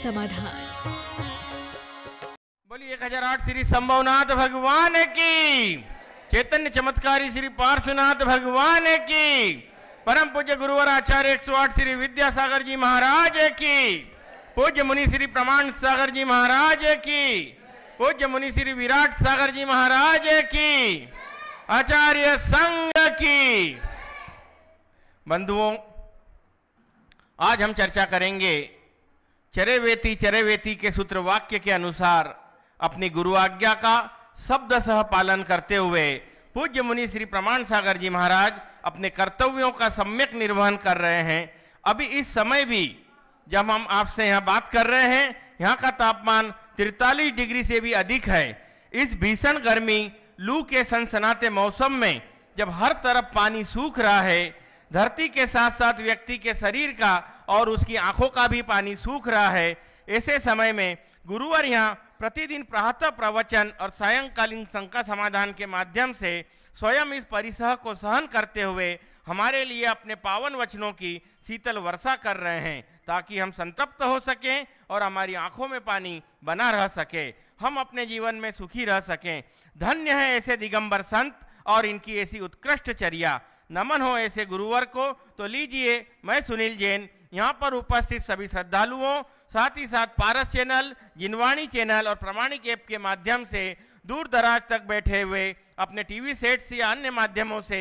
समाधान। बोलिए 1008 श्री संभवनाथ भगवान की, चैतन्य चमत्कारी श्री पार्श्वनाथ भगवान की, परम पूज्य गुरुवर आचार्य 108 श्री विद्यासागर जी महाराज की, पूज्य मुनि श्री प्रमाण सागर जी महाराज की, पूज्य मुनि श्री विराट सागर जी महाराज की, आचार्य संघ की। बंधुओं, आज हम चर्चा करेंगे चरेवेति के सूत्र वाक्य के अनुसार अपनी गुरु आज्ञा का शब्दशः पालन करते हुए पूज्य मुनि श्री प्रमाण सागर जी महाराज अपने कर्तव्यों का सम्यक निर्वहन कर रहे हैं। अभी इस समय भी जब हम आपसे यहाँ बात कर रहे हैं, यहाँ का तापमान 43 डिग्री से भी अधिक है। इस भीषण गर्मी लू के सनसनाते मौसम में जब हर तरफ पानी सूख रहा है, धरती के साथ साथ व्यक्ति के शरीर का और उसकी आंखों का भी पानी सूख रहा है, ऐसे समय में गुरुवर यहाँ प्रतिदिन प्रातः प्रवचन और सायंकालीन शंका समाधान के माध्यम से स्वयं इस परिसह को सहन करते हुए हमारे लिए अपने पावन वचनों की शीतल वर्षा कर रहे हैं, ताकि हम संतप्त हो सकें और हमारी आंखों में पानी बना रह सके, हम अपने जीवन में सुखी रह सकें। धन्य है ऐसे दिगंबर संत और इनकी ऐसी उत्कृष्ट चर्या। नमन हो ऐसे गुरुवर को। तो लीजिए, मैं सुनील जैन यहाँ पर उपस्थित सभी श्रद्धालुओं, साथ ही साथ पारस चैनल, जिनवाणी चैनल और प्रमाणिक ऐप के माध्यम से दूर दराज तक बैठे हुए अपने टीवी सेट्स या अन्य माध्यमों से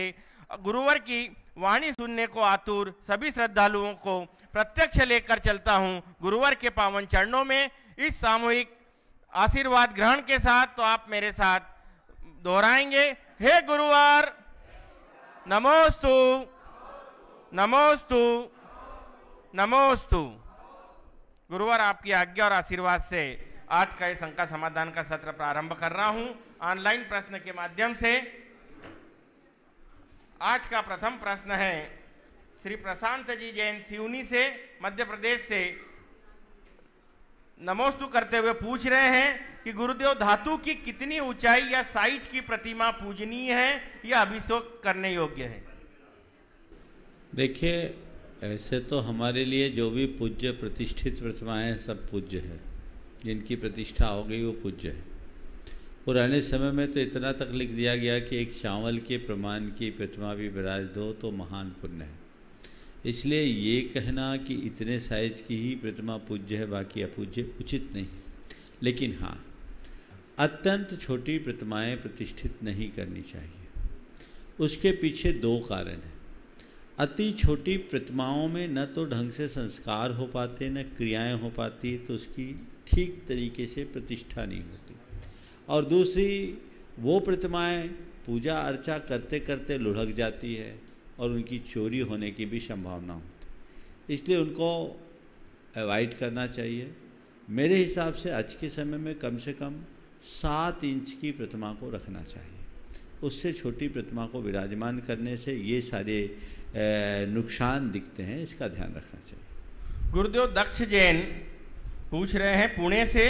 गुरुवर की वाणी सुनने को आतुर सभी श्रद्धालुओं को प्रत्यक्ष लेकर चलता हूँ गुरुवर के पावन चरणों में। इस सामूहिक आशीर्वाद ग्रहण के साथ तो आप मेरे साथ दोहराएंगे, हे गुरुवर नमोस्तु नमोस्तु नमोस्तु। गुरुवर आपकी आज्ञा और आशीर्वाद से आज का ये शंका समाधान का सत्र प्रारंभ कर रहा हूं ऑनलाइन प्रश्न के माध्यम से। आज का प्रथम प्रश्न है श्री प्रशांत जी जैन सिवनी से, मध्य प्रदेश से। नमोस्तु करते हुए पूछ रहे हैं कि गुरुदेव, धातु की कितनी ऊंचाई या साइज की प्रतिमा पूजनीय है या अभिषेक करने योग्य है? देखिए, ऐसे तो हमारे लिए जो भी पूज्य प्रतिष्ठित प्रतिमाएं हैं सब पूज्य है, जिनकी प्रतिष्ठा हो गई वो पूज्य है। पुराने समय में तो इतना तक लिख दिया गया कि एक चावल के प्रमाण की प्रतिमा भी विराज दो तो महान पुण्य है। इसलिए ये कहना कि इतने साइज की ही प्रतिमा पूज्य है बाकी अपूज्य उचित नहीं। लेकिन हाँ, अत्यंत छोटी प्रतिमाएं प्रतिष्ठित नहीं करनी चाहिए। उसके पीछे दो कारण हैं। अति छोटी प्रतिमाओं में न तो ढंग से संस्कार हो पाते, न क्रियाएं हो पाती, तो उसकी ठीक तरीके से प्रतिष्ठा नहीं होती। और दूसरी, वो प्रतिमाएं पूजा अर्चा करते करते लुढ़क जाती है और उनकी चोरी होने की भी संभावना होती है। इसलिए उनको अवॉइड करना चाहिए। मेरे हिसाब से आज के समय में कम से कम 7 इंच की प्रतिमा को रखना चाहिए। उससे छोटी प्रतिमा को विराजमान करने से ये सारे नुकसान दिखते हैं, इसका ध्यान रखना चाहिए। गुरुदेव दक्ष जैन पूछ रहे हैं पुणे से,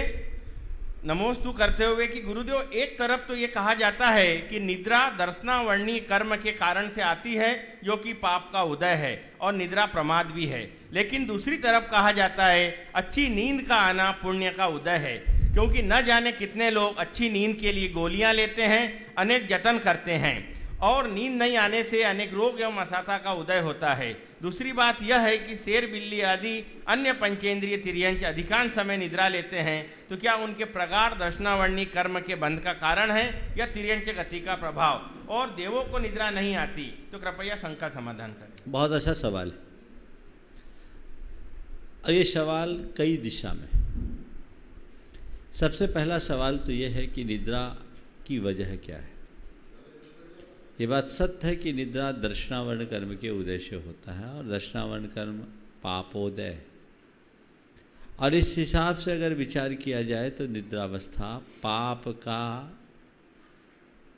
नमोस्तु करते हुए कि गुरुदेव, एक तरफ तो ये कहा जाता है कि निद्रा दर्शनावर्णी कर्म के कारण से आती है जो कि पाप का उदय है और निद्रा प्रमाद भी है, लेकिन दूसरी तरफ कहा जाता है अच्छी नींद का आना पुण्य का उदय है, क्योंकि न जाने कितने लोग अच्छी नींद के लिए गोलियां लेते हैं, अनेक जतन करते हैं और नींद नहीं आने से अनेक रोग एवं असाथा का उदय होता है। दूसरी बात यह है कि शेर, बिल्ली आदि अन्य पंचेंद्रिय तिर्यंच अधिकांश समय निद्रा लेते हैं, तो क्या उनके प्रगाढ़ दर्शनावर्णी कर्म के बंध का कारण है या तिर्यंच गति का प्रभाव? और देवों को निद्रा नहीं आती तो कृपया शंका समाधान करें। बहुत अच्छा सवाल है। और ये सवाल कई दिशा में। सबसे पहला सवाल तो ये है कि निद्रा की वजह क्या है। ये बात सत्य है कि निद्रा दर्शनावर्ण कर्म के उदय से होता है और दर्शनावर्ण कर्म पापोदय। और इस हिसाब से अगर विचार किया जाए तो निद्रावस्था पाप का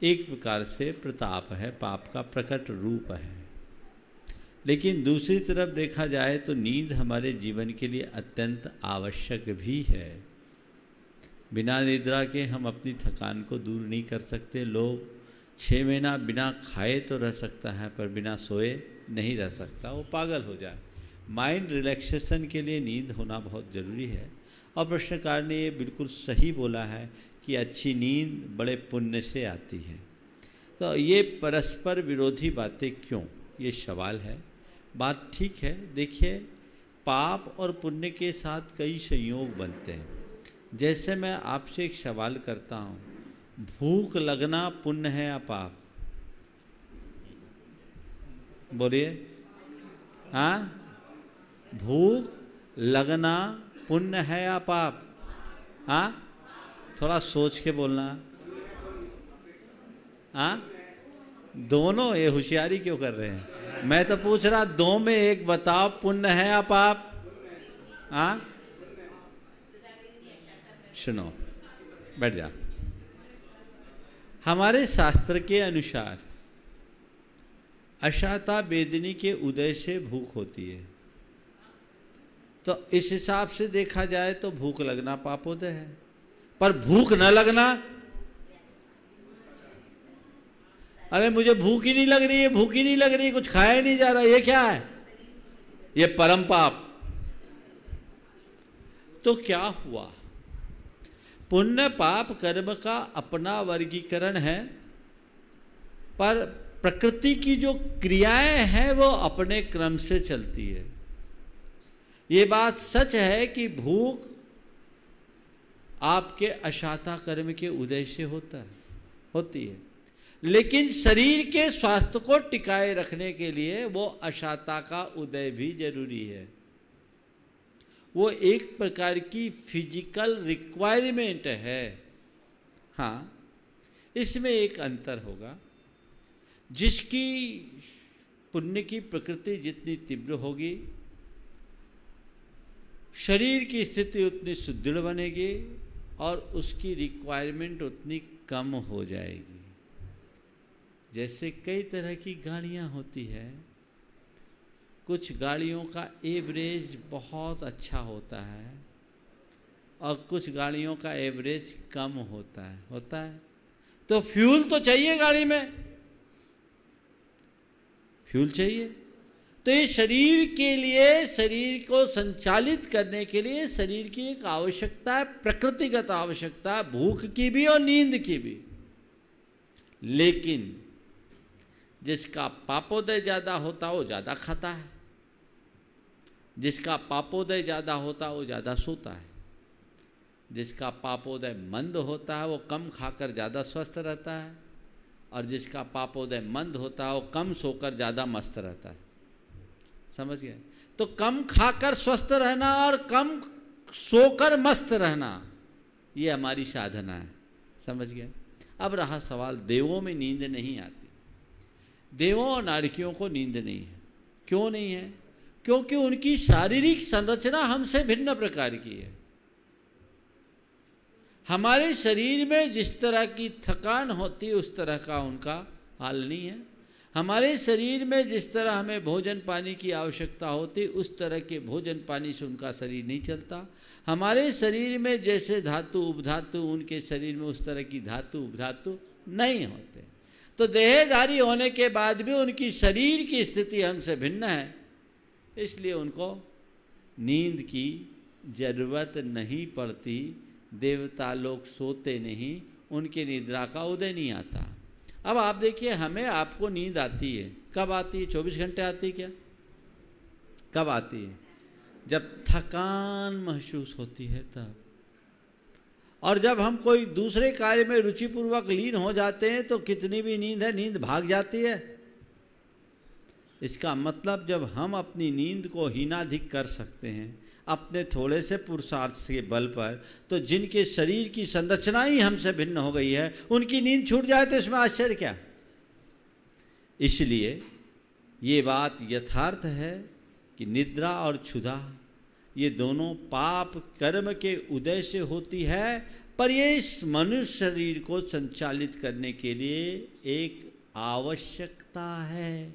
एक प्रकार से प्रताप है, पाप का प्रकट रूप है। लेकिन दूसरी तरफ देखा जाए तो नींद हमारे जीवन के लिए अत्यंत आवश्यक भी है। बिना निद्रा के हम अपनी थकान को दूर नहीं कर सकते। लोग 6 महीना बिना खाए तो रह सकता है पर बिना सोए नहीं रह सकता, वो पागल हो जाए। माइंड रिलैक्सेशन के लिए नींद होना बहुत ज़रूरी है। और प्रश्नकार ने ये बिल्कुल सही बोला है कि अच्छी नींद बड़े पुण्य से आती है। तो ये परस्पर विरोधी बातें क्यों, ये सवाल है। बात ठीक है। देखिए, पाप और पुण्य के साथ कई संयोग बनते हैं। जैसे मैं आपसे एक सवाल करता हूँ, भूख लगना पुण्य है या पाप? बोलिए। हाँ, भूख लगना पुण्य है या पाप? हाँ, थोड़ा सोच के बोलना। हाँ, दोनों? ये होशियारी क्यों कर रहे हैं? मैं तो पूछ रहा, दो में एक बताओ, पुण्य है या पाप? हाँ, सुनो, बैठ जा। हमारे शास्त्र के अनुसार अशाता वेदनी के उदय से भूख होती है। तो इस हिसाब से देखा जाए तो भूख लगना पापोदय है, पर भूख न लगना, अरे मुझे भूख ही नहीं लग रही है, भूख ही नहीं लग रही है, कुछ खाया ही नहीं जा रहा, ये क्या है? ये परम पाप। तो क्या हुआ? पुण्य पाप कर्म का अपना वर्गीकरण है, पर प्रकृति की जो क्रियाएं हैं वो अपने क्रम से चलती है। ये बात सच है कि भूख आपके अशाता कर्म के उदय से होती है, लेकिन शरीर के स्वास्थ्य को टिकाए रखने के लिए वो अशाता का उदय भी जरूरी है। वो एक प्रकार की फिजिकल रिक्वायरमेंट है। हाँ, इसमें एक अंतर होगा, जिसकी पुण्य की प्रकृति जितनी तीव्र होगी, शरीर की स्थिति उतनी सुदृढ़ बनेगी और उसकी रिक्वायरमेंट उतनी कम हो जाएगी। जैसे कई तरह की गाड़ियाँ होती है, कुछ गाड़ियों का एवरेज बहुत अच्छा होता है और कुछ गाड़ियों का एवरेज कम होता है। तो फ्यूल तो चाहिए गाड़ी में, फ्यूल चाहिए। तो ये शरीर के लिए, शरीर को संचालित करने के लिए शरीर की एक आवश्यकता है, प्रकृतिगत आवश्यकता है, भूख की भी और नींद की भी। लेकिन जिसका पापोदय ज़्यादा होता है वो ज़्यादा खाता है, जिसका पापोदय ज़्यादा होता है वो ज़्यादा सोता है, जिसका पापोदय मंद होता है वो कम खाकर ज़्यादा स्वस्थ रहता है, और जिसका पापोदय मंद होता है वो कम सोकर ज़्यादा मस्त रहता है। समझ गए? तो कम खाकर स्वस्थ रहना और कम सोकर मस्त रहना, ये हमारी साधना है। समझ गए? अब रहा सवाल, देवों में नींद नहीं आती। देवों और नारकियों को नींद नहीं है। क्यों नहीं है? क्योंकि उनकी शारीरिक संरचना हमसे भिन्न प्रकार की है। हमारे शरीर में जिस तरह की थकान होती है उस तरह का उनका हाल नहीं है। हमारे शरीर में जिस तरह हमें भोजन पानी की आवश्यकता होती उस तरह के भोजन पानी से उनका शरीर नहीं चलता। हमारे शरीर में जैसे धातु उपधातु, उनके शरीर में उस तरह की धातु उपधातु नहीं होते। तो देहधारी होने के बाद भी उनकी शरीर की स्थिति हमसे भिन्न है, इसलिए उनको नींद की जरूरत नहीं पड़ती। देवता लोग सोते नहीं, उनकी निद्रा का उदय नहीं आता। अब आप देखिए, हमें आपको नींद आती है, कब आती है? 24 घंटे आती है क्या? कब आती है? जब थकान महसूस होती है तब। और जब हम कोई दूसरे कार्य में रुचिपूर्वक लीन हो जाते हैं तो कितनी भी नींद है, नींद भाग जाती है। इसका मतलब जब हम अपनी नींद को हीनाधिक कर सकते हैं अपने थोड़े से पुरुषार्थ के बल पर, तो जिनके शरीर की संरचना ही हमसे भिन्न हो गई है उनकी नींद छूट जाए तो इसमें आश्चर्य क्या? इसलिए ये बात यथार्थ है कि निद्रा और क्षुधा ये दोनों पाप कर्म के उदय से होती है, पर ये इस मनुष्य शरीर को संचालित करने के लिए एक आवश्यकता है,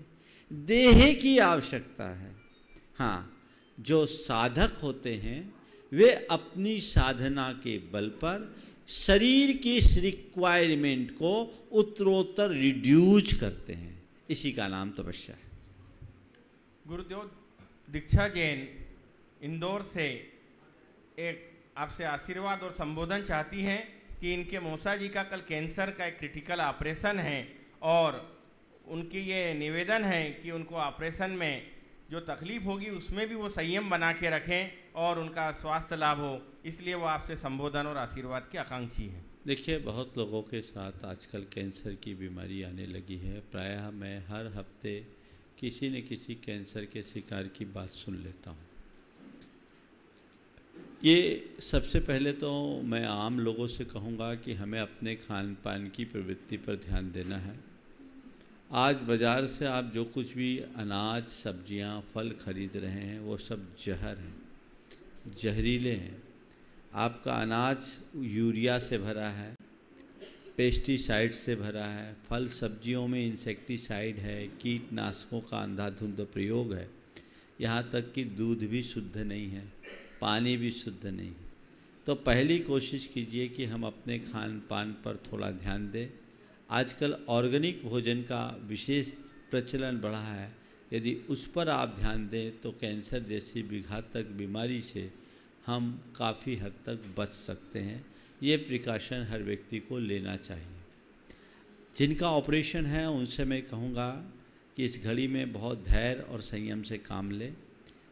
देह की आवश्यकता है। हाँ, जो साधक होते हैं वे अपनी साधना के बल पर शरीर की इस रिक्वायरमेंट को उत्तरोत्तर रिड्यूस करते हैं, इसी का नाम तपस्या है। गुरुदेव दीक्षा जैन इंदौर से एक आपसे आशीर्वाद और संबोधन चाहती हैं कि इनके मौसा जी का कल कैंसर का एक क्रिटिकल ऑपरेशन है और उनकी ये निवेदन है कि उनको ऑपरेशन में जो तकलीफ होगी उसमें भी वो संयम बना के रखें और उनका स्वास्थ्य लाभ हो, इसलिए वो आपसे संबोधन और आशीर्वाद की आकांक्षी हैं। देखिए, बहुत लोगों के साथ आजकल कैंसर की बीमारी आने लगी है। प्रायः मैं हर हफ्ते किसी न किसी कैंसर के शिकार की बात सुन लेता हूँ। ये सबसे पहले तो मैं आम लोगों से कहूँगा कि हमें अपने खान पान की प्रवृत्ति पर ध्यान देना है। आज बाज़ार से आप जो कुछ भी अनाज, सब्जियां, फल खरीद रहे हैं वो सब जहर हैं, जहरीले हैं। आपका अनाज यूरिया से भरा है, पेस्टिसाइड से भरा है, फल सब्जियों में इंसेक्टिसाइड है, कीटनाशकों का अंधाधुंध प्रयोग है। यहाँ तक कि दूध भी शुद्ध नहीं है, पानी भी शुद्ध नहीं है। तो पहली कोशिश कीजिए कि हम अपने खान पान पर थोड़ा ध्यान दें। आजकल ऑर्गेनिक भोजन का विशेष प्रचलन बढ़ा है। यदि उस पर आप ध्यान दें तो कैंसर जैसी विघातक बीमारी से हम काफ़ी हद तक बच सकते हैं। ये प्रिकॉशन हर व्यक्ति को लेना चाहिए। जिनका ऑपरेशन है उनसे मैं कहूँगा कि इस घड़ी में बहुत धैर्य और संयम से काम लें।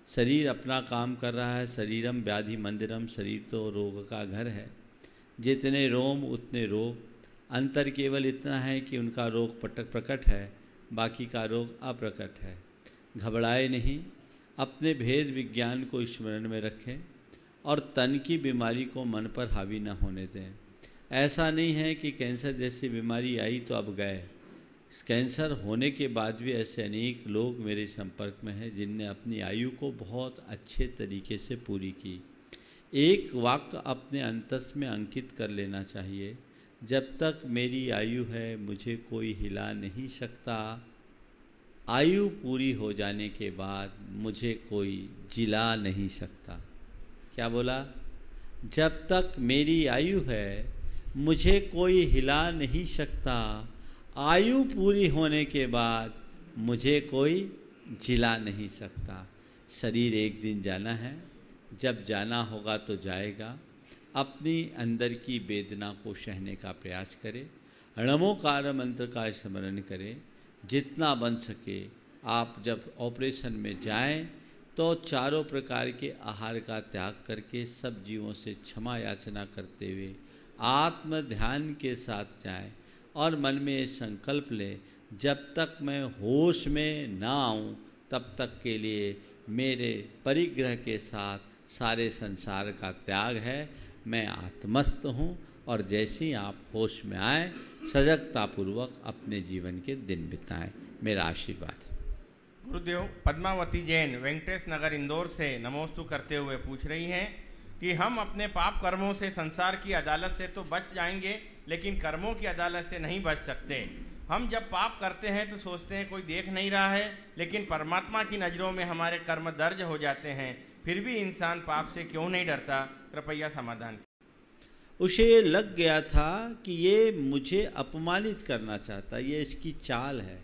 शरीर अपना काम कर रहा है। शरीरम व्याधि मंदिरम, शरीर तो रोग का घर है। जितने रोम उतने रोग। अंतर केवल इतना है कि उनका रोग प्रकट है, बाकी का रोग अप्रकट है। घबराए नहीं, अपने भेद विज्ञान को स्मरण में रखें और तन की बीमारी को मन पर हावी न होने दें। ऐसा नहीं है कि कैंसर जैसी बीमारी आई तो अब गए। कैंसर होने के बाद भी ऐसे अनेक लोग मेरे संपर्क में हैं जिनने अपनी आयु को बहुत अच्छे तरीके से पूरी की। एक वाक्य अपने अंतस में अंकित कर लेना चाहिए, जब तक मेरी आयु है मुझे कोई हिला नहीं सकता, आयु पूरी हो जाने के बाद मुझे कोई जिला नहीं सकता। क्या बोला? जब तक मेरी आयु है मुझे कोई हिला नहीं सकता, आयु पूरी होने के बाद मुझे कोई जिला नहीं सकता। शरीर एक दिन जाना है, जब जाना होगा तो जाएगा। अपनी अंदर की वेदना को सहने का प्रयास करें। नमोकार मंत्र का स्मरण करें। जितना बन सके आप जब ऑपरेशन में जाएं तो चारों प्रकार के आहार का त्याग करके सब जीवों से क्षमा याचना करते हुए आत्म ध्यान के साथ जाएं और मन में संकल्प लें, जब तक मैं होश में ना आऊं तब तक के लिए मेरे परिग्रह के साथ सारे संसार का त्याग है। मैं आत्मस्थ हूँ और जैसे ही आप होश में आए सजगतापूर्वक अपने जीवन के दिन बिताएं। मेरा आशीर्वाद है। गुरुदेव, पद्मावती जैन वेंकटेश नगर इंदौर से नमोस्तु करते हुए पूछ रही हैं कि हम अपने पाप कर्मों से संसार की अदालत से तो बच जाएंगे, लेकिन कर्मों की अदालत से नहीं बच सकते। हम जब पाप करते हैं तो सोचते हैं कोई देख नहीं रहा है, लेकिन परमात्मा की नज़रों में हमारे कर्म दर्ज हो जाते हैं। फिर भी इंसान पाप से क्यों नहीं डरता? कृपया समाधान। उसे लग गया था कि ये मुझे अपमानित करना चाहता, ये इसकी चाल है।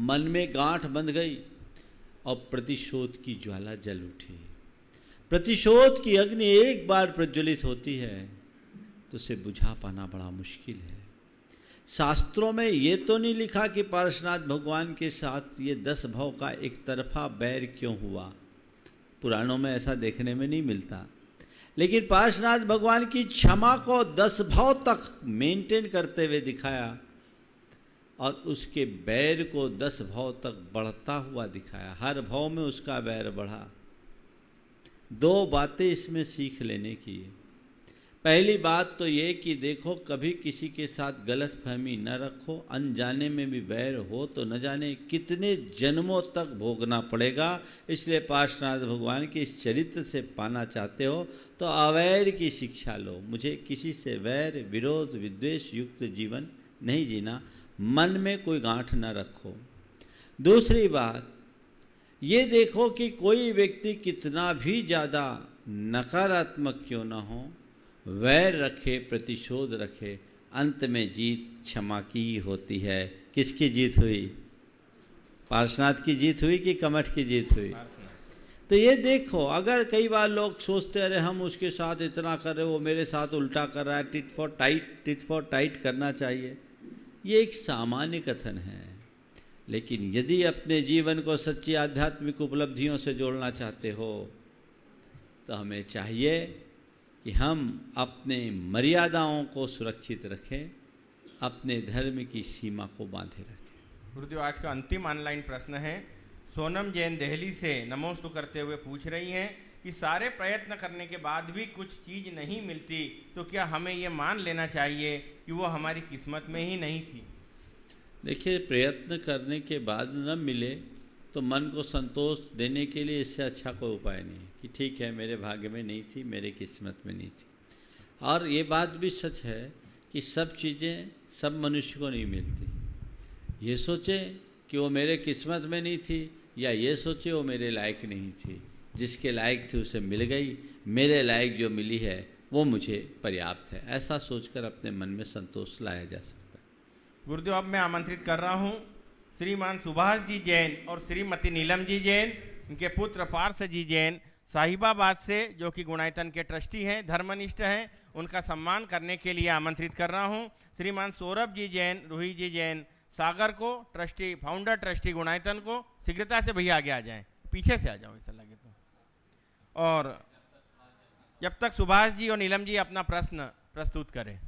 मन में गांठ बंध गई और प्रतिशोध की ज्वाला जल उठी। प्रतिशोध की अग्नि एक बार प्रज्वलित होती है तो उसे बुझा पाना बड़ा मुश्किल है। शास्त्रों में ये तो नहीं लिखा कि पार्श्वनाथ भगवान के साथ ये 10 भव का एक तरफा बैर क्यों हुआ। पुराणों में ऐसा देखने में नहीं मिलता, लेकिन पार्श्वनाथ भगवान की क्षमा को 10 भव तक मेंटेन करते हुए दिखाया और उसके बैर को 10 भव तक बढ़ता हुआ दिखाया। हर भव में उसका बैर बढ़ा। 2 बातें इसमें सीख लेने की है। पहली बात तो ये कि देखो, कभी किसी के साथ गलत फहमी न रखो। अनजाने में भी बैर हो तो न जाने कितने जन्मों तक भोगना पड़ेगा। इसलिए पार्श्वनाथ भगवान के इस चरित्र से पाना चाहते हो तो अवैर की शिक्षा लो। मुझे किसी से वैर, विरोध, विद्वेष युक्त जीवन नहीं जीना। मन में कोई गांठ न रखो। दूसरी बात ये देखो कि कोई व्यक्ति कितना भी ज़्यादा नकारात्मक क्यों न हो, वैर रखे, प्रतिशोध रखे, अंत में जीत क्षमा की ही होती है। किसकी जीत हुई? पार्श्वनाथ की जीत हुई कि कमठ की जीत हुई? तो ये देखो, अगर कई बार लोग सोचते अरे हम उसके साथ इतना कर रहे, वो मेरे साथ उल्टा कर रहा है, टिट फॉर टाइट करना चाहिए, ये एक सामान्य कथन है। लेकिन यदि अपने जीवन को सच्ची आध्यात्मिक उपलब्धियों से जोड़ना चाहते हो तो हमें चाहिए कि हम अपने मर्यादाओं को सुरक्षित रखें, अपने धर्म की सीमा को बांधे रखें। गुरुदेव, आज का अंतिम ऑनलाइन प्रश्न है। सोनम जैन दिल्ली से नमोस्तु करते हुए पूछ रही हैं कि सारे प्रयत्न करने के बाद भी कुछ चीज़ नहीं मिलती तो क्या हमें ये मान लेना चाहिए कि वो हमारी किस्मत में ही नहीं थी? देखिए, प्रयत्न करने के बाद न मिले तो मन को संतोष देने के लिए इससे अच्छा कोई उपाय नहीं है कि ठीक है मेरे भाग्य में नहीं थी, मेरे किस्मत में नहीं थी। और ये बात भी सच है कि सब चीज़ें सब मनुष्य को नहीं मिलती। ये सोचे कि वो मेरे किस्मत में नहीं थी या ये सोचे वो मेरे लायक नहीं थी। जिसके लायक थी उसे मिल गई, मेरे लायक जो मिली है वो मुझे पर्याप्त है, ऐसा सोचकर अपने मन में संतोष लाया जा सकता है। गुरुदेव, अब मैं आमंत्रित कर रहा हूँ श्रीमान सुभाष जी जैन और श्रीमती नीलम जी जैन, इनके पुत्र पार्थ जी जैन साहिबाबाद से, जो कि गुणायतन के ट्रस्टी हैं, धर्मनिष्ठ हैं, उनका सम्मान करने के लिए आमंत्रित कर रहा हूँ। श्रीमान सौरभ जी जैन, रूही जी जैन सागर को, ट्रस्टी फाउंडर ट्रस्टी गुणायतन को, शीघ्रता से भैया आगे आ जाएं, पीछे से आ जाओ ऐसा लगे तो। और जब तक सुभाष जी और नीलम जी अपना प्रश्न प्रस्तुत करें,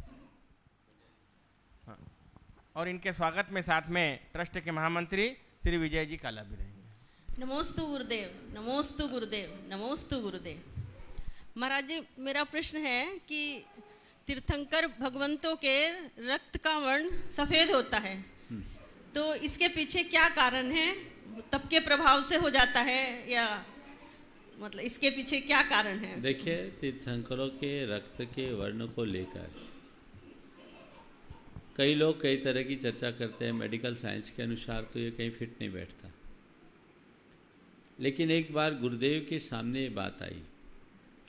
हाँ, और इनके स्वागत में साथ में ट्रस्ट के महामंत्री श्री विजय जी काला भी रहेंगे। नमोस्तु गुरुदेव, नमोस्तु गुरुदेव, नमोस्तु गुरुदेव। महाराज जी, मेरा प्रश्न है कि तीर्थंकर भगवंतों के रक्त का वर्ण सफेद होता है, तो इसके पीछे क्या कारण है? तप के प्रभाव से हो जाता है या मतलब इसके पीछे क्या कारण है? देखिए, तीर्थंकरों के रक्त के वर्ण को लेकर कई लोग कई तरह की चर्चा करते हैं। मेडिकल साइंस के अनुसार तो ये कहीं फिट नहीं बैठता। लेकिन एक बार गुरुदेव के सामने ये बात आई,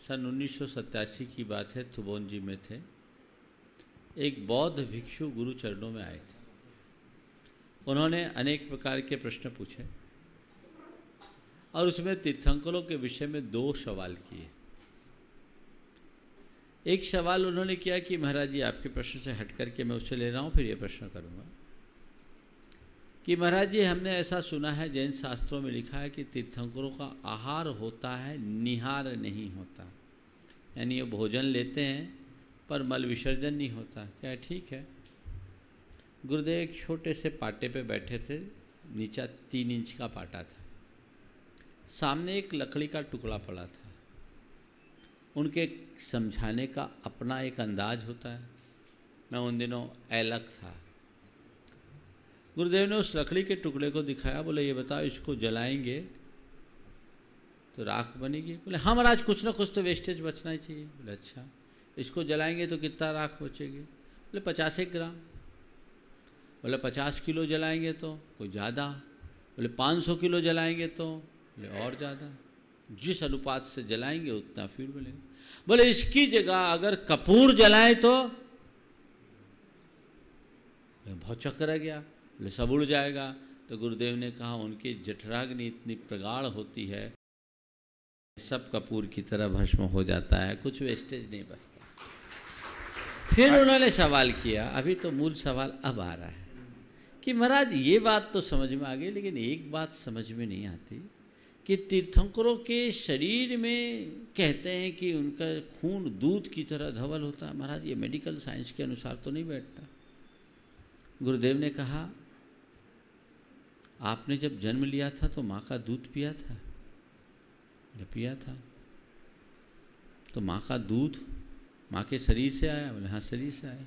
सन 1987 की बात है, थुबोन में थे। एक बौद्ध भिक्षु गुरु चरणों में आए थे। उन्होंने अनेक प्रकार के प्रश्न पूछे और उसमें तीर्थंकरों के विषय में 2 सवाल किए। एक सवाल उन्होंने किया कि महाराज जी, आपके प्रश्न से हट करके मैं उससे ले रहा हूँ, फिर ये प्रश्न करूँगा कि महाराज जी, हमने ऐसा सुना है, जैन शास्त्रों में लिखा है कि तीर्थंकरों का आहार होता है, निहार नहीं होता, यानी ये भोजन लेते हैं पर मल विसर्जन नहीं होता, क्या ठीक है? गुरुदेव एक छोटे से पाटे पे बैठे थे, नीचा 3 इंच का पाटा था, सामने एक लकड़ी का टुकड़ा पड़ा था। उनके समझाने का अपना एक अंदाज होता है। मैं उन दिनों अलग था। गुरुदेव ने उस लकड़ी के टुकड़े को दिखाया, बोले ये बताओ, इसको जलाएंगे तो राख बनेगी? बोले हाँ महाराज, कुछ ना कुछ तो वेस्टेज बचना ही चाहिए। बोले अच्छा, इसको जलाएंगे तो कितना राख बचेगी? बोले 50 ग्राम। बोले 50 किलो जलाएंगे तो कोई ज़्यादा। बोले 500 किलो जलाएंगे तो, बोले और ज़्यादा। जिस अनुपात से जलाएंगे उतना फ्यूल मिलेगा। बोले इसकी जगह अगर कपूर जलाएं तो? बहुत चक्कर है गया। बोले सब उड़ जाएगा। तो गुरुदेव ने कहा, उनकी जठराग्नि इतनी प्रगाढ़ होती है, सब कपूर की तरह भस्म हो जाता है, कुछ वेस्टेज नहीं बचता। फिर उन्होंने सवाल किया, अभी तो मूल सवाल अब आ रहा है कि महाराज ये बात तो समझ में आ गई, लेकिन एक बात समझ में नहीं आती कि तीर्थंकरों के शरीर में कहते हैं कि उनका खून दूध की तरह धवल होता है। महाराज ये मेडिकल साइंस के अनुसार तो नहीं बैठता। गुरुदेव ने कहा, आपने जब जन्म लिया था तो माँ का दूध पिया था? पिया था। तो माँ का दूध माँ के शरीर से आया? बोले हाँ, शरीर से आया।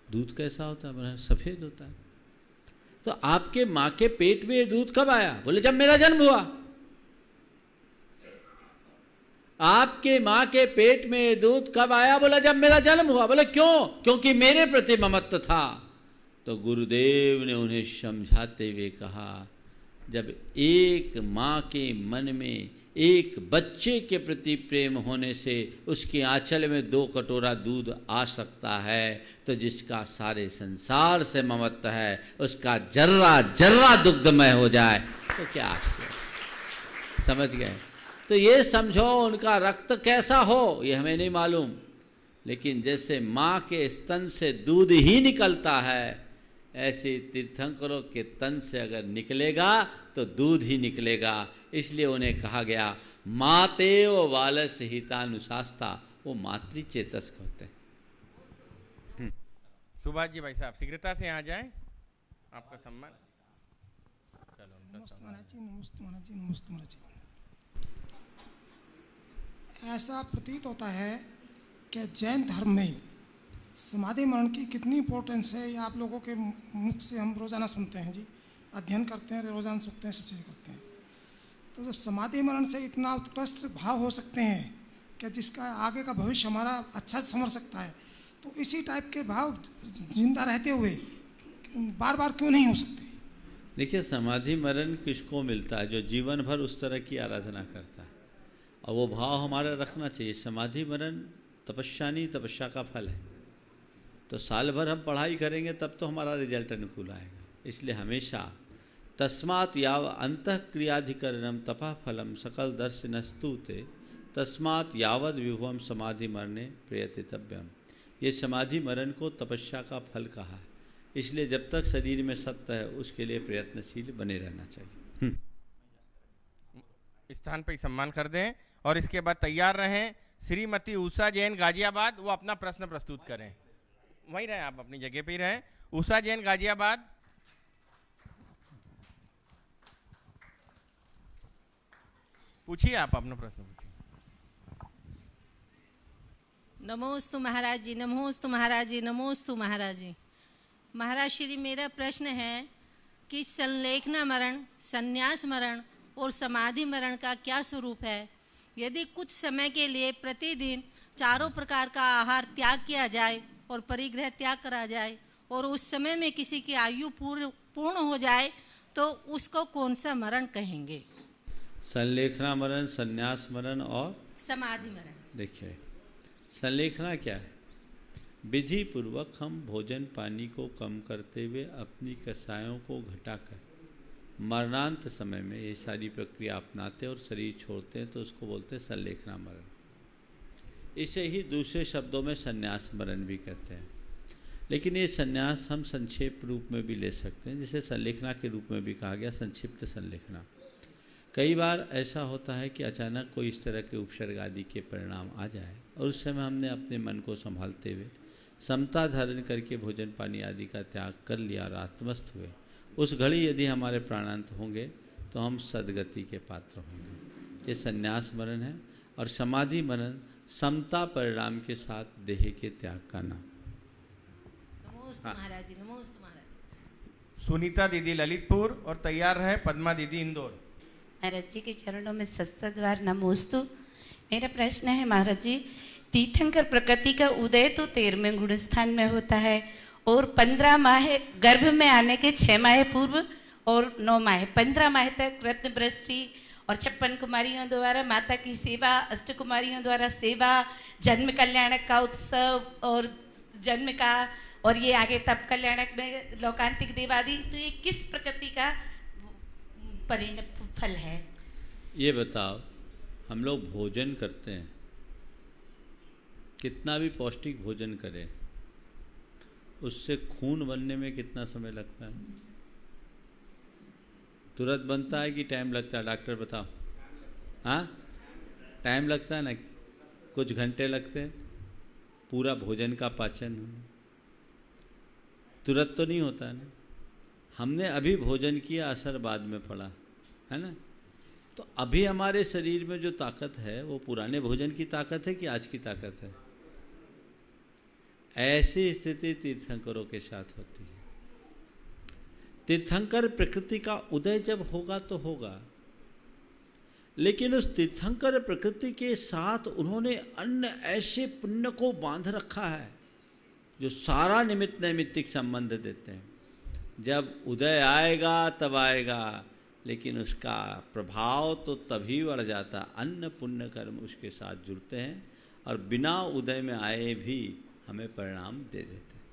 दूध कैसा होता है? बोले सफ़ेद होता है। तो आपके माँ के पेट में ये दूध कब आया? बोले जब मेरा जन्म हुआ। आपके माँ के पेट में ये दूध कब आया? बोला जब मेरा जन्म हुआ। बोले क्यों? क्योंकि मेरे प्रति ममत्व था। तो गुरुदेव ने उन्हें समझाते हुए कहा, जब एक माँ के मन में एक बच्चे के प्रति प्रेम होने से उसके आंचल में 2 कटोरा दूध आ सकता है, तो जिसका सारे संसार से ममत्व है उसका जर्रा जर्रा दुग्धमय हो जाए तो क्या आश्चर्य। समझ गए? तो ये समझो उनका रक्त कैसा हो ये हमें नहीं मालूम, लेकिन जैसे माँ के स्तन से दूध ही निकलता है, ऐसे तीर्थंकरों के तन से अगर निकलेगा तो दूध ही निकलेगा। इसलिए उन्हें कहा गया मातेव वालस हितानुशास्ता, वो मातृचेतस्क होते हैं। सुभाष जी भाई साहब शीघ्रता से आ जाएं, आपका सम्मान। नमस्ते महाराज जी, नमस्ते महाराज जी, नमस्ते महाराज जी। ऐसा प्रतीत होता है कि जैन धर्म में समाधि मरण की कितनी इम्पोर्टेंस है, ये आप लोगों के मुख से हम रोज़ाना सुनते हैं जी, अध्ययन करते हैं, रोज़ाना सुनते हैं, सब चीज़ें करते हैं। तो जो समाधि मरण से इतना उत्कृष्ट भाव हो सकते हैं कि जिसका आगे का भविष्य हमारा अच्छा संवर सकता है, तो इसी टाइप के भाव जिंदा रहते हुए बार बार क्यों नहीं हो सकते? देखिए, समाधि मरण किसको मिलता है? जो जीवन भर उस तरह की आराधना करता है, और वो भाव हमारा रखना चाहिए। समाधि मरण तपस्या नहीं, तपस्या का फल है। तो साल भर हम पढ़ाई करेंगे तब तो हमारा रिजल्ट अनुकूल आएगा। इसलिए हमेशा तस्मात् याव अंतः क्रियाधिकरणम तपा फलम सकल दर्शनस्तुते तस्मात् यावद विभवम समाधि मरणे प्रयतितव्यम। ये समाधि मरण को तपस्या का फल कहा है। इसलिए जब तक शरीर में सत्य है उसके लिए प्रयत्नशील बने रहना चाहिए। स्थान पर सम्मान कर दें और इसके बाद तैयार रहें। श्रीमती उषा जैन गाजियाबाद, वो अपना प्रश्न प्रस्तुत करें। वहीं रहें, आप अपनी जगह पे ही रहें। उषा जैन गाजियाबाद। पूछिए, आप अपना प्रश्न पूछिए। नमोस्तु महाराज जी, नमोस्तु महाराज जी, नमोस्तु महाराज जी। महाराज श्री, मेरा प्रश्न है कि संलेखना मरण, संन्यास मरण और समाधि मरण का क्या स्वरूप है? यदि कुछ समय के लिए प्रतिदिन चारों प्रकार का आहार त्याग किया जाए और परिग्रह त्याग करा जाए और उस समय में किसी की आयु पूर्ण हो जाए तो उसको कौन सा मरण कहेंगे? संलेखना मरण, संन्यास मरण और समाधि मरण। देखिए, संलेखना क्या है? विधि पूर्वक हम भोजन पानी को कम करते हुए अपनी कसायों को घटाकर मरणांत समय में ये सारी प्रक्रिया अपनाते और शरीर छोड़ते हैं, तो उसको बोलते हैं संलेखना मरण। इसे ही दूसरे शब्दों में संन्यास मरण भी कहते हैं। लेकिन ये संन्यास हम संक्षेप रूप में भी ले सकते हैं, जिसे संलेखना के रूप में भी कहा गया, संक्षिप्त संलेखना। कई बार ऐसा होता है कि अचानक कोई इस तरह के उपसर्ग आदि के परिणाम आ जाए और उस समय हमने अपने मन को संभालते हुए समता धारण करके भोजन पानी आदि का त्याग कर लिया और आत्मस्थ हुए, उस घड़ी यदि हमारे प्राणांत होंगे तो हम सदगति के पात्र होंगे। ये संन्यास मरण है। और समाधि मरण समता परिणाम के साथ देह के त्याग का नाम। नमोस्तु महाराज जी, नमोस्तु महाराज। सुनीता दीदी ललितपुर और तैयार है पद्मा दीदी इंदौर। महाराज जी के चरणों में सस्तद्वार नमोस्तु। मेरा प्रश्न है महाराज जी, तीर्थंकर प्रकृति का उदय तो 13वें गुण स्थान में होता है और 15 माह गर्भ में आने के 6 माह पूर्व और 9 माह 15 माह तक रत्न वृष्टि और 56 कुमारियों द्वारा माता की सेवा, अष्ट कुमारियों द्वारा सेवा, जन्म कल्याणक का उत्सव और जन्म का, और ये आगे तप कल्याणक में लौकांतिक देवादि, तो ये किस प्रकृति का परिणत फल है? ये बताओ, हम लोग भोजन करते हैं, कितना भी पौष्टिक भोजन करें, उससे खून बनने में कितना समय लगता है? तुरंत बनता है कि टाइम लगता है? डॉक्टर बताओ। हाँ, टाइम लगता है ना, कुछ घंटे लगते हैं पूरा भोजन का पाचन होने। तुरंत तो नहीं होता है ना। हमने अभी भोजन किया, असर बाद में पड़ा है ना। तो अभी हमारे शरीर में जो ताकत है वो पुराने भोजन की ताकत है कि आज की ताकत है? ऐसी स्थिति तीर्थंकरों के साथ होती है। तीर्थंकर प्रकृति का उदय जब होगा तो होगा, लेकिन उस तीर्थंकर प्रकृति के साथ उन्होंने अन्य ऐसे पुण्य को बांध रखा है जो सारा निमित्त नैमित्तिक संबंध देते हैं। जब उदय आएगा तब आएगा, लेकिन उसका प्रभाव तो तभी बढ़ जाता, अन्य पुण्य कर्म उसके साथ जुड़ते हैं और बिना उदय में आए भी हमें परिणाम दे देते हैं।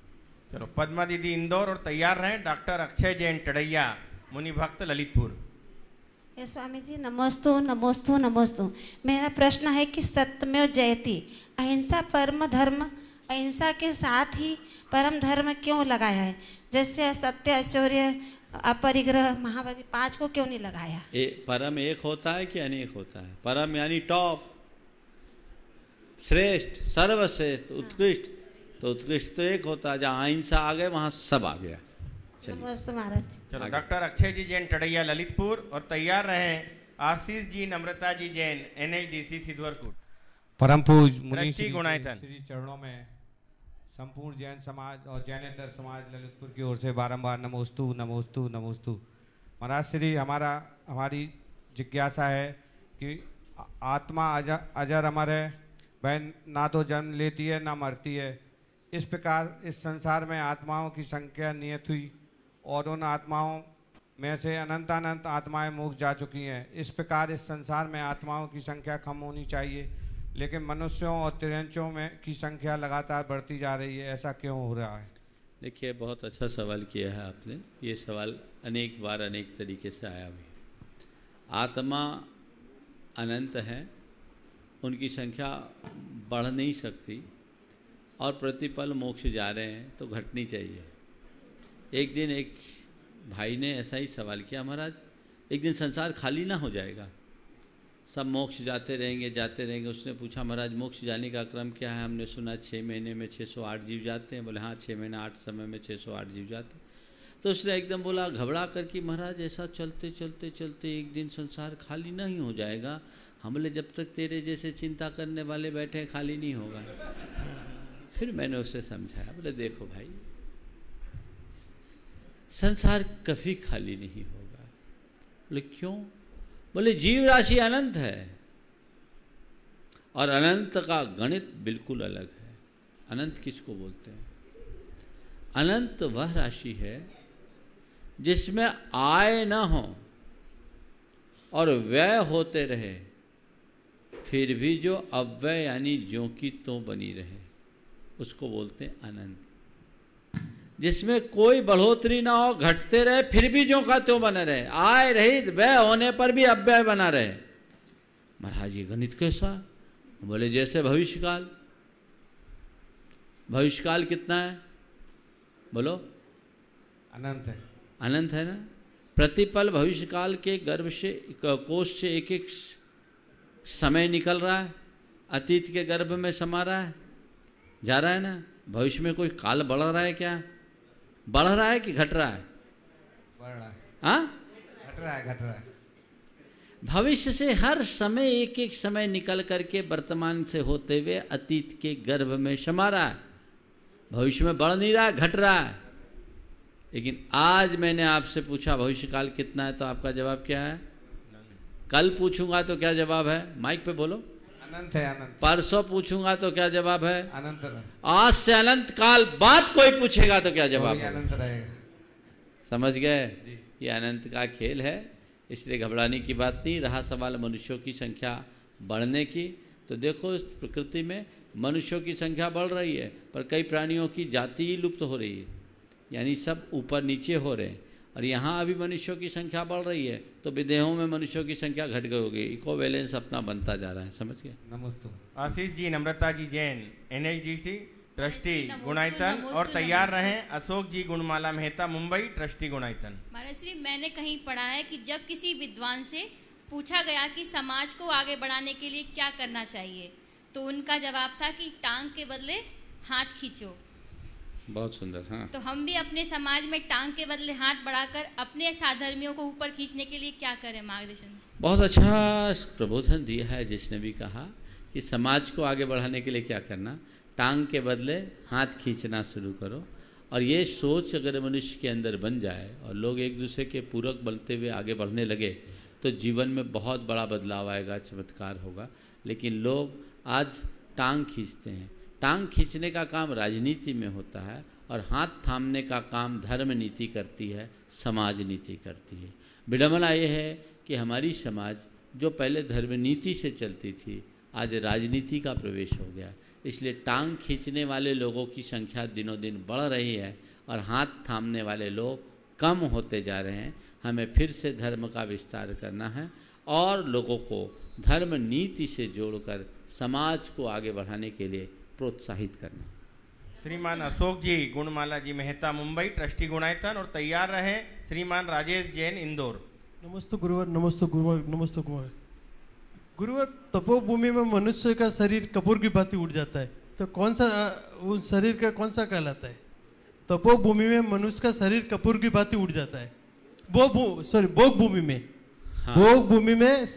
चलो, पद्मा दीदी इंदौर और तैयार रहें डॉक्टर अक्षय जैन टड़ैया, मुनि भक्त ललितपुर। हे स्वामी जी, नमोस्तु नमोस्तु नमोस्तु। मेरा प्रश्न है कि सत्यमेव जयति, अहिंसा परम धर्म, अहिंसा के साथ ही परम धर्म क्यों लगाया है? जैसे सत्य, अचौर्य, अपरिग्रह, महाबली, 5 को क्यों नहीं लगाया? परम एक होता है कि अनेक होता है? परम यानी टॉप, श्रेष्ठ, सर्वश्रेष्ठ, उत्कृष्ट। तो उत्कृष्ट तो एक होता है, जहाँ अहिंसा आ गए वहाँ सब आ गया। नमस्ते महाराज। चलो, डॉक्टर अक्षय जी जैन टड़ैया ललितपुर, और तैयार रहें आशीष जी नम्रता जी जैन NHDC सिद्धवरपुर। परम पूज मुनि दृष्टि गुणायतन श्री चरणों में संपूर्ण जैन समाज और जैनेतर समाज ललितपुर की ओर से बारंबार नमोस्तु नमोस्तु नमोस्तु। महाराज श्री, हमारी जिज्ञासा है कि आत्मा अजर अमर है, वह ना तो जन्म लेती है ना मरती है। इस प्रकार इस संसार में आत्माओं की संख्या नियत हुई और उन आत्माओं में से अनंतानंत आत्माएं मोक्ष जा चुकी हैं। इस प्रकार इस संसार में आत्माओं की संख्या कम होनी चाहिए, लेकिन मनुष्यों और तिरंचों में की संख्या लगातार बढ़ती जा रही है। ऐसा क्यों हो रहा है? देखिए, बहुत अच्छा सवाल किया है आपने। ये सवाल अनेक बार अनेक तरीके से आया भी। आत्मा अनंत है, उनकी संख्या बढ़ नहीं सकती, और प्रतिपल मोक्ष जा रहे हैं तो घटनी चाहिए। एक दिन एक भाई ने ऐसा ही सवाल किया, महाराज एक दिन संसार खाली ना हो जाएगा, सब मोक्ष जाते रहेंगे। उसने पूछा, महाराज मोक्ष जाने का क्रम क्या है? हमने सुना 6 महीने में 608 जीव जाते हैं। बोले हाँ, 6 महीने 8 समय में 608 जीव जाते हैं। तो उसने एकदम बोला घबरा कर कि महाराज ऐसा चलते चलते चलते एक दिन संसार खाली नहीं हो जाएगा। हम बोले जब तक तेरे जैसे चिंता करने वाले बैठे हैं खाली नहीं होगा। फिर मैंने उसे समझाया, बोले देखो भाई, संसार कभी खाली नहीं होगा। बोले क्यों? बोले जीव राशि अनंत है, और अनंत का गणित बिल्कुल अलग है। अनंत किसको बोलते हैं? अनंत वह राशि है जिसमें आय न हो और व्यय होते रहे, फिर भी जो अव्यय यानी ज्यों की त्यों बनी रहे, उसको बोलते हैं अनंत। जिसमें कोई बढ़ोतरी ना हो, घटते रहे फिर भी ज्यों का त्यों बना रहे, आय रहित व्यय होने पर भी अव्यय बना रहे। महाराज ये गणित कैसा? बोले जैसे भविष्यकाल। भविष्यकाल कितना है? बोलो। अनंत है। अनंत है ना। प्रतिपल भविष्यकाल के गर्भ से, कोष से एक एक समय निकल रहा है, अतीत के गर्भ में समा रहा है, जा रहा है ना। भविष्य में कोई काल बढ़ रहा है क्या? बढ़ रहा है कि घट रहा है? बढ़ रहा है। हाँ, घट रहा है, घट रहा है। भविष्य से हर समय एक एक समय निकल करके वर्तमान से होते हुए अतीत के गर्भ में समा रहा है। भविष्य में बढ़ नहीं रहा है, घट रहा है। लेकिन आज मैंने आपसे पूछा भविष्यकाल कितना है, तो आपका जवाब क्या है? कल पूछूंगा तो क्या जवाब है? माइक पे बोलो। अनंत है, अनंत। परसों पूछूंगा तो क्या जवाब है? अनंत। आज से अनंत काल बाद कोई पूछेगा तो क्या जवाब है? अनंत रहेगा। समझ गए? ये अनंत का खेल है, इसलिए घबराने की बात नहीं। रहा सवाल मनुष्यों की संख्या बढ़ने की, तो देखो इस प्रकृति में मनुष्यों की संख्या बढ़ रही है, पर कई प्राणियों की जाति ही लुप्त हो रही है, यानी सब ऊपर नीचे हो रहे हैं। और यहाँ अभी मनुष्यों की संख्या बढ़ रही है, तो विदेहों में मनुष्यों की संख्या घट गई होगी। इको बैलेंस अपना बनता जा रहा है। समझ गए? नमस्ते। आशीष जी नम्रता जी जैन NHDC ट्रस्टी गुणायतन, और तैयार रहें अशोक जी गुणमाला मेहता मुंबई ट्रस्टी गुणायतन। महाराज श्री, मैंने कहीं पढ़ा है कि जब किसी विद्वान से पूछा गया कि समाज को आगे बढ़ाने के लिए क्या करना चाहिए, तो उनका जवाब था कि टांग के बदले हाथ खींचो। बहुत सुंदर। हाँ, तो हम भी अपने समाज में टांग के बदले हाथ बढ़ाकर अपने साधर्मियों को ऊपर खींचने के लिए क्या करें? मार्गदर्शन। बहुत अच्छा प्रबोधन दिया है जिसने भी कहा कि समाज को आगे बढ़ाने के लिए क्या करना। टांग के बदले हाथ खींचना शुरू करो। और ये सोच अगर मनुष्य के अंदर बन जाए और लोग एक दूसरे के पूरक बनते हुए आगे बढ़ने लगे, तो जीवन में बहुत बड़ा बदलाव आएगा, चमत्कार होगा। लेकिन लोग आज टांग खींचते हैं। टांग खींचने का काम राजनीति में होता है, और हाथ थामने का काम धर्म नीति करती है, समाज नीति करती है। विडंबना ये है कि हमारी समाज जो पहले धर्म नीति से चलती थी, आज राजनीति का प्रवेश हो गया। इसलिए टांग खींचने वाले लोगों की संख्या दिनों दिन बढ़ रही है, और हाथ थामने वाले लोग कम होते जा रहे हैं। हमें फिर से धर्म का विस्तार करना है और लोगों को धर्म नीति से जोड़कर समाज को आगे बढ़ाने के लिए प्रोत्साहित करना। श्रीमान अशोक जी गुणमाला जी मेहता मुंबई ट्रस्टी गुणायतन और तैयार रहे श्रीमान राजेश जैन इंदौर। नमस्ते गुरुवर, नमस्ते गुरुवर, नमस्ते गुरुवर। गुरुवर, तपोभूमि में मनुष्य का शरीर कपूर की भांति उड़ जाता है, तो कौन सा उस शरीर का कौन सा कहलाता है? तपोभूमि में मनुष्य का शरीर कपूर की भांति उड़ जाता है, भोग भूमि में, हाँ। भोग भूमि में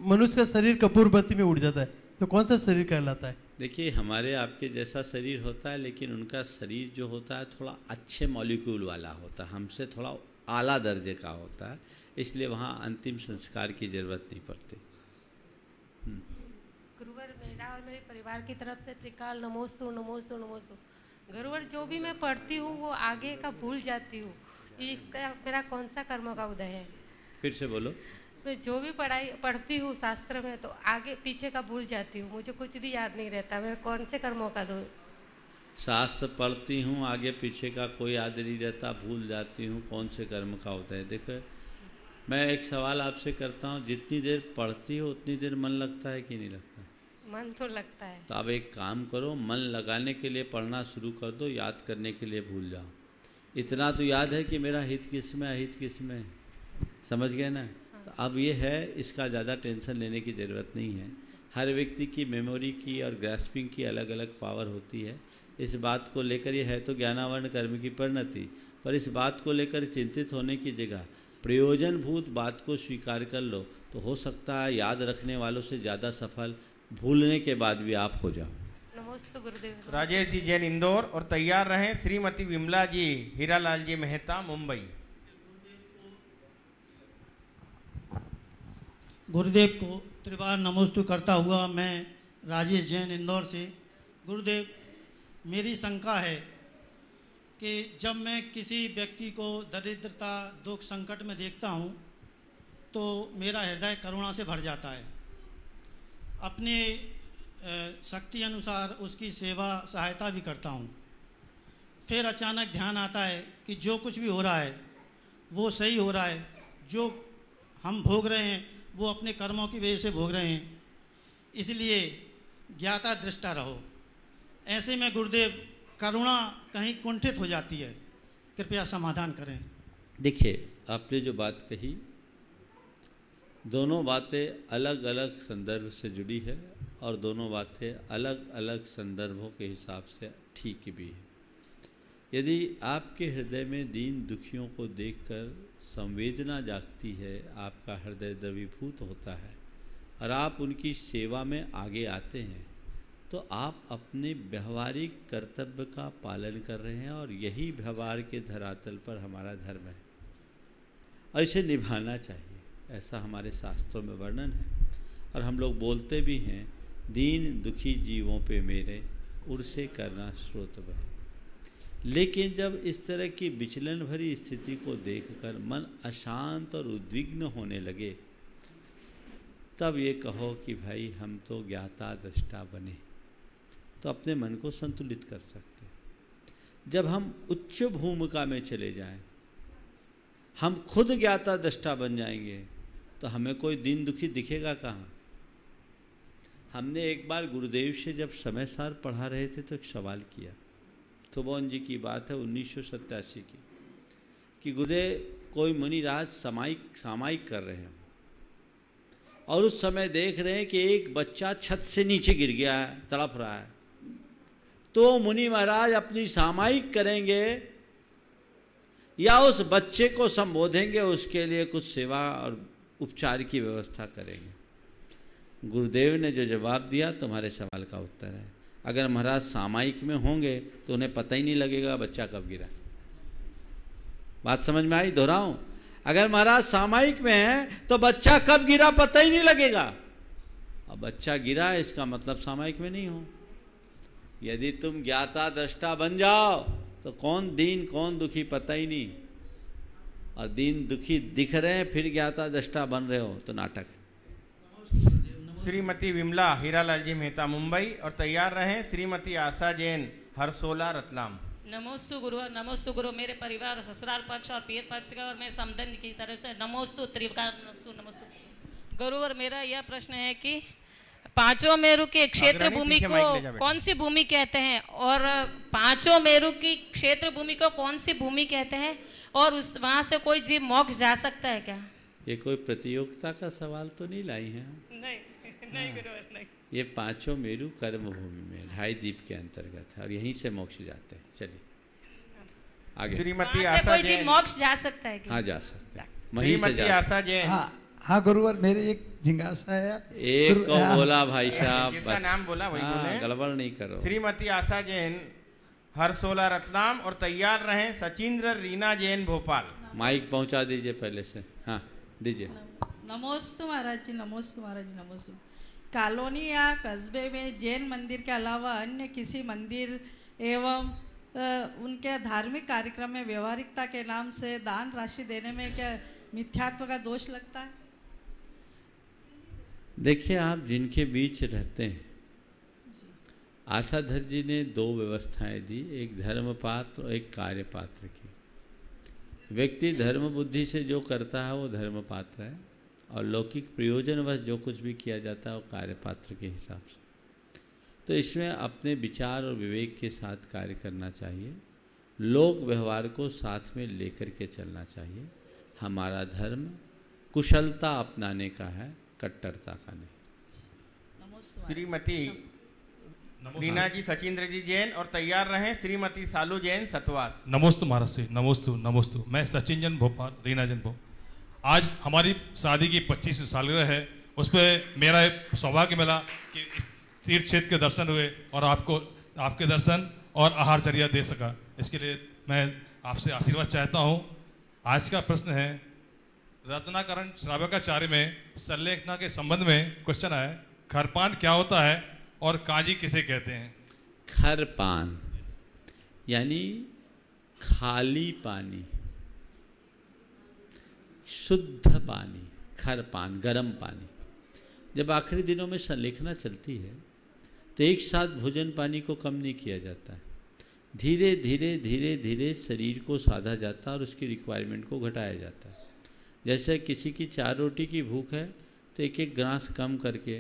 मनुष्य का शरीर कपूर भांति में उड़ जाता है, तो कौन सा शरीर कहलाता है? देखिए, हमारे आपके जैसा शरीर होता है, लेकिन उनका शरीर जो होता है थोड़ा अच्छे मॉलिक्यूल वाला होता है, हमसे थोड़ा आला दर्जे का होता है, इसलिए वहाँ अंतिम संस्कार की जरूरत नहीं पड़ती। गुरुवर, मेरा और मेरे परिवार की तरफ से त्रिकाल नमोस्तु नमोस्तु नमोस्तु। गुरुवर, जो भी मैं पढ़ती हूँ वो आगे का भूल जाती हूँ, इसका मेरा कौन सा कर्म का उदय है? फिर से बोलो। मैं जो भी पढ़ती हूँ शास्त्र में तो आगे पीछे का भूल जाती हूँ, मुझे कुछ भी याद नहीं रहता, मैं कौन से कर्मों का दो? शास्त्र पढ़ती हूँ, आगे पीछे का कोई याद नहीं रहता, भूल जाती हूँ, कौन से कर्म का होता है? देखो, मैं एक सवाल आपसे करता हूँ, जितनी देर पढ़ती हो उतनी देर मन लगता है कि नहीं लगता? मन तो लगता है। तो अब एक काम करो, मन लगाने के लिए पढ़ना शुरू कर दो, याद करने के लिए भूल जाओ। इतना तो याद है कि मेरा हित किस में, अहित किस में, समझ गए ना? तो अब ये है, इसका ज़्यादा टेंशन लेने की ज़रूरत नहीं है। हर व्यक्ति की मेमोरी की और ग्रास्पिंग की अलग अलग पावर होती है। इस बात को लेकर, ये है तो ज्ञानावर्ण कर्म की परिणति, पर इस बात को लेकर चिंतित होने की जगह प्रयोजनभूत बात को स्वीकार कर लो, तो हो सकता है याद रखने वालों से ज़्यादा सफल भूलने के बाद भी आप हो जाओ। नमस्ते गुरुदेव। राजेश जी जैन इंदौर और तैयार रहें श्रीमती विमला जी हीरालाल जी मेहता मुंबई। गुरुदेव को त्रिवार नमोस्तु करता हुआ मैं राजेश जैन इंदौर से। गुरुदेव, मेरी शंका है कि जब मैं किसी व्यक्ति को दरिद्रता दुख संकट में देखता हूँ तो मेरा हृदय करुणा से भर जाता है। अपने शक्ति अनुसार उसकी सेवा सहायता भी करता हूँ। फिर अचानक ध्यान आता है कि जो कुछ भी हो रहा है वो सही हो रहा है, जो हम भोग रहे हैं वो अपने कर्मों की वजह से भोग रहे हैं, इसलिए ज्ञाता दृष्टा रहो। ऐसे में गुरुदेव करुणा कहीं कुंठित हो जाती है, कृपया समाधान करें। देखिए, आपने जो बात कही, दोनों बातें अलग अलग संदर्भ से जुड़ी है और दोनों बातें अलग अलग संदर्भों के हिसाब से ठीक भी है। यदि आपके हृदय में दीन दुखियों को देखकर संवेदना जागती है, आपका हृदय द्रवीभूत होता है और आप उनकी सेवा में आगे आते हैं, तो आप अपने व्यवहारिक कर्तव्य का पालन कर रहे हैं और यही व्यवहार के धरातल पर हमारा धर्म है और इसे निभाना चाहिए, ऐसा हमारे शास्त्रों में वर्णन है। और हम लोग बोलते भी हैं, दीन दुखी जीवों पे मेरे उर्से करना स्रोत बहे। लेकिन जब इस तरह की विचलन भरी स्थिति को देखकर मन अशांत और उद्विग्न होने लगे, तब ये कहो कि भाई हम तो ज्ञाता दृष्टा बने, तो अपने मन को संतुलित कर सकते। जब हम उच्च भूमिका में चले जाएं, हम खुद ज्ञाता दृष्टा बन जाएंगे, तो हमें कोई दीन दुखी दिखेगा कहाँ? हमने एक बार गुरुदेव से जब समय सार पढ़ा रहे थे तो एक सवाल किया, थोबोन जी की बात है 1987 की, कि गुरुदेव कोई मुनिराज सामायिक कर रहे हैं और उस समय देख रहे हैं कि एक बच्चा छत से नीचे गिर गया है, तड़प रहा है, तो मुनि महाराज अपनी सामायिक करेंगे या उस बच्चे को संबोधेंगे, उसके लिए कुछ सेवा और उपचार की व्यवस्था करेंगे? गुरुदेव ने जो जवाब दिया तुम्हारे सवाल का उत्तर है। अगर महाराज सामायिक में होंगे तो उन्हें पता ही नहीं लगेगा बच्चा कब गिरा। बात समझ में आई? दोहराऊं, अगर महाराज सामायिक में है तो बच्चा कब गिरा पता ही नहीं लगेगा। अब बच्चा गिरा है इसका मतलब सामायिक में नहीं हो। यदि तुम ज्ञाता दृष्टा बन जाओ तो कौन दीन कौन दुखी पता ही नहीं, और दीन दुखी दिख रहे हैं फिर ज्ञाता दृष्टा बन रहे हो तो नाटक है। श्रीमती विमला हीरालाल जी मेहता मुंबई और तैयार रहें श्रीमती आशा जैन हरसोला रतलाम। नमोस्तु गुरुवर, नमोस्तु गुरु। मेरे परिवार ससुराल पक्ष और पीर पक्ष का और मैं समधन की तरफ से नमोस्तु त्रिकाल नमोस्तु गुरुवर। मेरा यह प्रश्न है कि पांचों मेरु के क्षेत्र भूमि को कौन सी भूमि कहते हैं, और पांचों मेरु की क्षेत्र भूमि को कौन सी भूमि कहते हैं, और उस वहां से कोई जीव मोक्ष जा सकता है क्या? ये कोई प्रतियोगिता का सवाल तो नहीं लाई है? नहीं गुरुवर, नहीं। ये पांचों मेरु कर्म भूमि में 2.5 द्वीप के अंतर्गत है और यहीं से मोक्ष जाते हैं। चलिए आगे। श्रीमती आशा जैन, मोक्ष जा सकता है क्या? हाँ जा सकते हैं। श्रीमती आशा जैन। हाँ गुरुवर, मेरी एक जिज्ञासा है। एक को बोला भाई साहब, जिसका नाम बोला वही बोले, गड़बड़ नहीं करो। श्रीमती आशा जैन हरसोला रतलाम और तैयार रहें सचिंद्र रीना जैन भोपाल। माइक पहुंचा दीजिए पहले से। हाँ दीजिए। नमोस्तु महाराज जी, नमोस्तु महाराज जी, नमोस्तु। कॉलोनी या कस्बे में जैन मंदिर के अलावा अन्य किसी मंदिर एवं उनके धार्मिक कार्यक्रम में व्यवहारिकता के नाम से दान राशि देने में क्या मिथ्यात्व का दोष लगता है? देखिए, आप जिनके बीच रहते हैं, आशाधर जी ने 2 व्यवस्थाएं दी, एक धर्म पात्र और एक कार्य पात्र की। व्यक्ति धर्म बुद्धि से जो करता है वो धर्म पात्र है, और लौकिक प्रयोजनवश जो कुछ भी किया जाता है वो कार्य पात्र के हिसाब से। तो इसमें अपने विचार और विवेक के साथ कार्य करना चाहिए, लोक व्यवहार को साथ में लेकर के चलना चाहिए। हमारा धर्म कुशलता अपनाने का है, कट्टरता का नहीं। श्रीमती रीना जी सचिंद्र जी जैन और तैयार रहें श्रीमती सालू जैन सतवास। नमोस्तु महाराज जी, नमोस्तु नमोस्तु। मैं सचिन जैन भोपाल, रीना जैन भोपाल। आज हमारी शादी की 25वीं सालगिरह है, उस पर मेरा सौभाग्य मिला कि इस तीर्थ क्षेत्र के दर्शन हुए और आपके दर्शन और आहारचर्या दे सका। इसके लिए मैं आपसे आशीर्वाद चाहता हूँ। आज का प्रश्न है, रत्नाकरण श्रावकाचार्य में संलेखना के संबंध में क्वेश्चन है, खरपान क्या होता है और काजी किसे कहते हैं? खरपान यानी खाली पानी, शुद्ध पानी। खरपान गर्म पानी। जब आखिरी दिनों में संलेखना चलती है तो एक साथ भोजन पानी को कम नहीं किया जाता है, धीरे धीरे धीरे धीरे शरीर को साधा जाता है और उसकी रिक्वायरमेंट को घटाया जाता है। जैसे किसी की 4 रोटी की भूख है तो एक एक ग्रास कम करके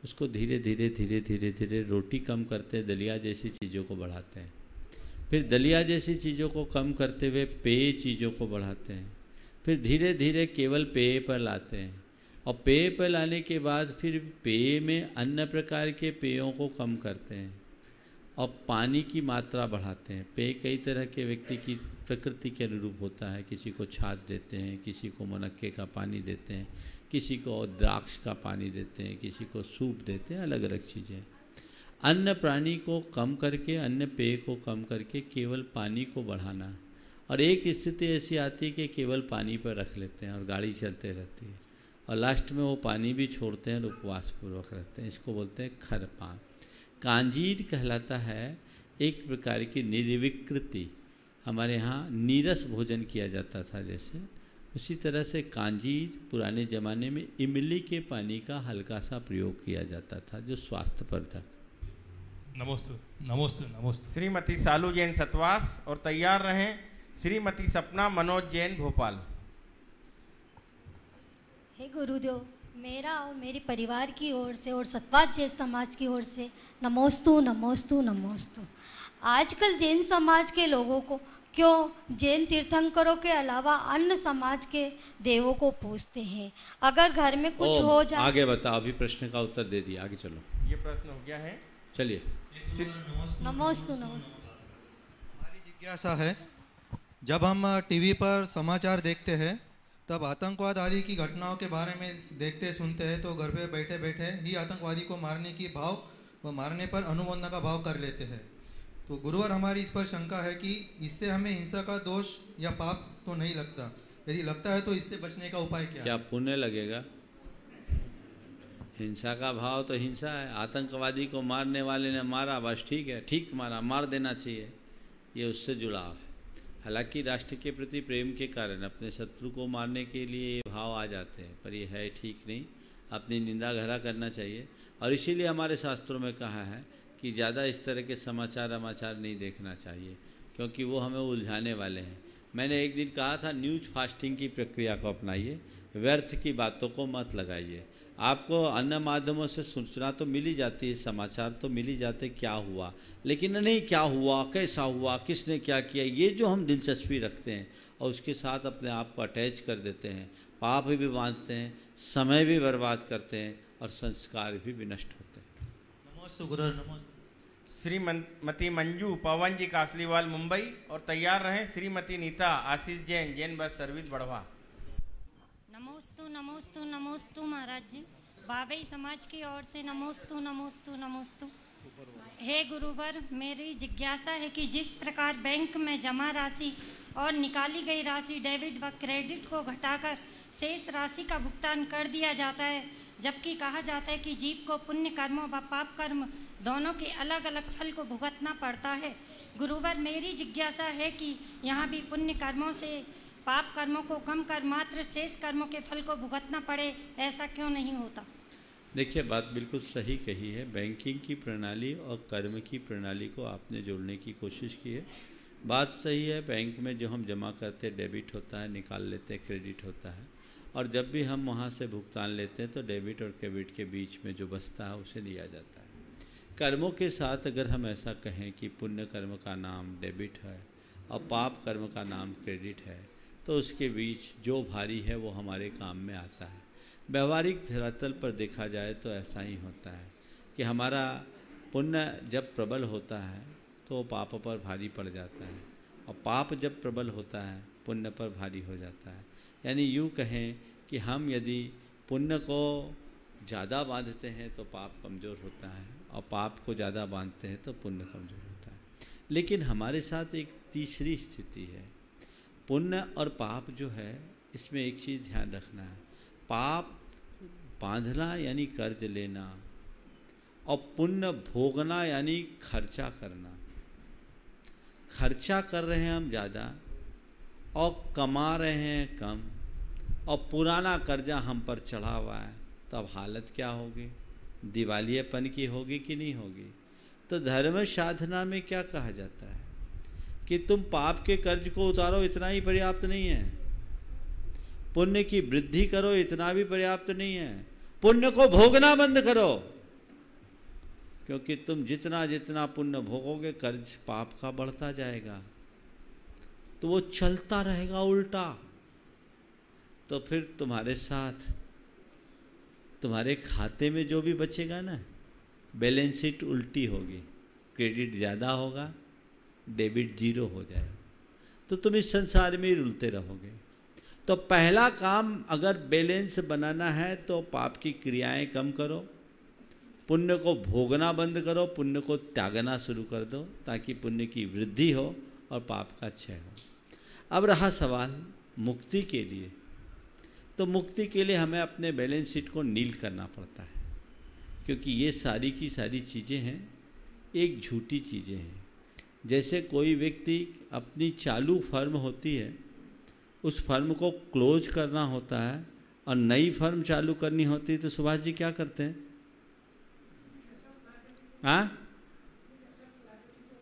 उसको धीरे धीरे धीरे धीरे धीरे रोटी कम करते दलिया जैसी चीज़ों को बढ़ाते हैं, फिर दलिया जैसी चीज़ों को कम करते हुए पेय चीज़ों को बढ़ाते हैं, फिर धीरे धीरे केवल पेय पर लाते हैं, और पेय पर लाने के बाद फिर पेय में अन्य प्रकार के पेयों को कम करते हैं और पानी की मात्रा बढ़ाते हैं। पेय कई तरह के व्यक्ति की प्रकृति के अनुरूप होता है, किसी को छाछ देते हैं, किसी को मुनक्के का पानी देते हैं, किसी को द्राक्ष का पानी देते हैं, किसी को सूप देते हैं, अलग अलग चीज़ें। अन्न प्राणी को कम करके, अन्न पेय को कम करके केवल पानी को बढ़ाना। और एक स्थिति ऐसी आती है कि केवल पानी पर रख लेते हैं और गाड़ी चलते रहती है, और लास्ट में वो पानी भी छोड़ते हैं और उपवास पूर्वक रहते हैं। इसको बोलते हैं खरपान। कांजीर कहलाता है एक प्रकार की निर्विकृति। हमारे यहाँ नीरस भोजन किया जाता था जैसे, उसी तरह से कांजीर पुराने ज़माने में इमली के पानी का हल्का सा प्रयोग किया जाता था, जो स्वास्थ्यवर्धक। नमोस्तु नमोस्तु नमोस्तु। श्रीमती सालू जैन सतवास और तैयार रहें श्रीमती सपना मनोज जैन भोपाल। हे गुरुदेव, मेरा और मेरे परिवार की ओर से और सतवास जैन समाज की ओर से नमोस्तु नमोस्तु नमोस्तु। आजकल जैन समाज के लोगों को क्यों जैन तीर्थंकरों के अलावा अन्य समाज के देवों को पूजते हैं? अगर घर में कुछ हो जाए। आगे बताओ, अभी प्रश्न का उत्तर दे दिया, आगे चलो। ये प्रश्न हो गया है, चलिए। नमोस्तु नमोस्तु। हमारी जिज्ञासा है, जब हम टीवी पर समाचार देखते हैं तब आतंकवाद आदि की घटनाओं के बारे में देखते सुनते हैं, तो घर पे बैठे बैठे ही आतंकवादी को मारने की भाव व मारने पर अनुमोदना का भाव कर लेते हैं। तो गुरुवर, हमारी इस पर शंका है कि इससे हमें हिंसा का दोष या पाप तो नहीं लगता? यदि लगता है तो इससे बचने का उपाय क्या है? पुण्य लगेगा? हिंसा का भाव तो हिंसा है। आतंकवादी को मारने वाले ने मारा, बस ठीक है, ठीक मारा, मार देना चाहिए, ये उससे जुड़ाव है। हालांकि राष्ट्र के प्रति प्रेम के कारण अपने शत्रु को मारने के लिए ये भाव आ जाते हैं, पर ये है ठीक नहीं, अपनी निंदा घरा करना चाहिए। और इसीलिए हमारे शास्त्रों में कहा है कि ज़्यादा इस तरह के समाचार नहीं देखना चाहिए। क्योंकि वो हमें उलझाने वाले हैं। मैंने एक दिन कहा था न्यूज फास्टिंग की प्रक्रिया को अपनाइए, व्यर्थ की बातों को मत लगाइए। आपको अन्य माध्यमों से सूचना तो मिल ही जाती है, समाचार तो मिल ही जाते क्या हुआ, लेकिन नहीं क्या हुआ, कैसा हुआ, किसने क्या किया, ये जो हम दिलचस्पी रखते हैं और उसके साथ अपने आप को अटैच कर देते हैं, पाप भी बांधते हैं, समय भी बर्बाद करते हैं और संस्कार भी विनष्ट होते हैं। नमोस्तु गुरु नमोस्तु। श्रीमती मंजू पवन जी कासलीवाल मुंबई, और तैयार रहें श्रीमती नीता आशीष जैन, जैन बस सर्विस बढ़वा। नमोस्तु नमोस्तु नमोस्तु महाराज जी, बाबई समाज की ओर से नमोस्तु नमोस्तु नमोस्तु। हे गुरुवर, मेरी जिज्ञासा है कि जिस प्रकार बैंक में जमा राशि और निकाली गई राशि डेबिट व क्रेडिट को घटाकर शेष राशि का भुगतान कर दिया जाता है, जबकि कहा जाता है कि जीव को पुण्य कर्मों व पाप कर्म दोनों के अलग अलग फल को भुगतना पड़ता है। गुरुवर, मेरी जिज्ञासा है कि यहाँ भी पुण्य कर्मों से पाप कर्मों को कम कर मात्र शेष कर्मों के फल को भुगतना पड़े, ऐसा क्यों नहीं होता? देखिए, बात बिल्कुल सही कही है। बैंकिंग की प्रणाली और कर्म की प्रणाली को आपने जोड़ने की कोशिश की है। बात सही है, बैंक में जो हम जमा करते हैं डेबिट होता है, निकाल लेते हैं क्रेडिट होता है, और जब भी हम वहाँ से भुगतान लेते हैं तो डेबिट और क्रेडिट के बीच में जो बचता है उसे दिया जाता है। कर्मों के साथ अगर हम ऐसा कहें कि पुण्य कर्म का नाम डेबिट है और पाप कर्म का नाम क्रेडिट है, तो उसके बीच जो भारी है वो हमारे काम में आता है। व्यवहारिक धरातल पर देखा जाए तो ऐसा ही होता है कि हमारा पुण्य जब प्रबल होता है तो पाप पर भारी पड़ जाता है, और पाप जब प्रबल होता है पुण्य पर भारी हो जाता है। यानी यूँ कहें कि हम यदि पुण्य को ज़्यादा बांधते हैं तो पाप कमज़ोर होता है, और पाप को ज़्यादा बांधते हैं तो पुण्य कमज़ोर होता है। लेकिन हमारे साथ एक तीसरी स्थिति है। पुण्य और पाप जो है, इसमें एक चीज़ ध्यान रखना है, पाप बांधना यानी कर्ज लेना, और पुण्य भोगना यानी खर्चा करना। खर्चा कर रहे हैं हम ज़्यादा और कमा रहे हैं कम, और पुराना कर्जा हम पर चढ़ा हुआ है, तो अब हालत क्या होगी? दिवालियेपन की होगी कि नहीं होगी? तो धर्म साधना में क्या कहा जाता है कि तुम पाप के कर्ज को उतारो, इतना ही पर्याप्त नहीं है। पुण्य की वृद्धि करो, इतना भी पर्याप्त नहीं है। पुण्य को भोगना बंद करो, क्योंकि तुम जितना जितना पुण्य भोगोगे कर्ज पाप का बढ़ता जाएगा, तो वो चलता रहेगा उल्टा। तो फिर तुम्हारे साथ तुम्हारे खाते में जो भी बचेगा ना, बैलेंस शीट उल्टी होगी, क्रेडिट ज़्यादा होगा, डेबिट जीरो हो जाएगा, तो तुम इस संसार में ही रुलते रहोगे। तो पहला काम अगर बैलेंस बनाना है तो पाप की क्रियाएं कम करो, पुण्य को भोगना बंद करो, पुण्य को त्यागना शुरू कर दो, ताकि पुण्य की वृद्धि हो और पाप का क्षय हो। अब रहा सवाल मुक्ति के लिए, तो मुक्ति के लिए हमें अपने बैलेंस शीट को नील करना पड़ता है, क्योंकि ये सारी की सारी चीज़ें हैं एक झूठी चीज़ें हैं। जैसे कोई व्यक्ति अपनी चालू फर्म होती है, उस फर्म को क्लोज करना होता है और नई फर्म चालू करनी होती है, तो सुभाष जी क्या करते हैं? हाँ,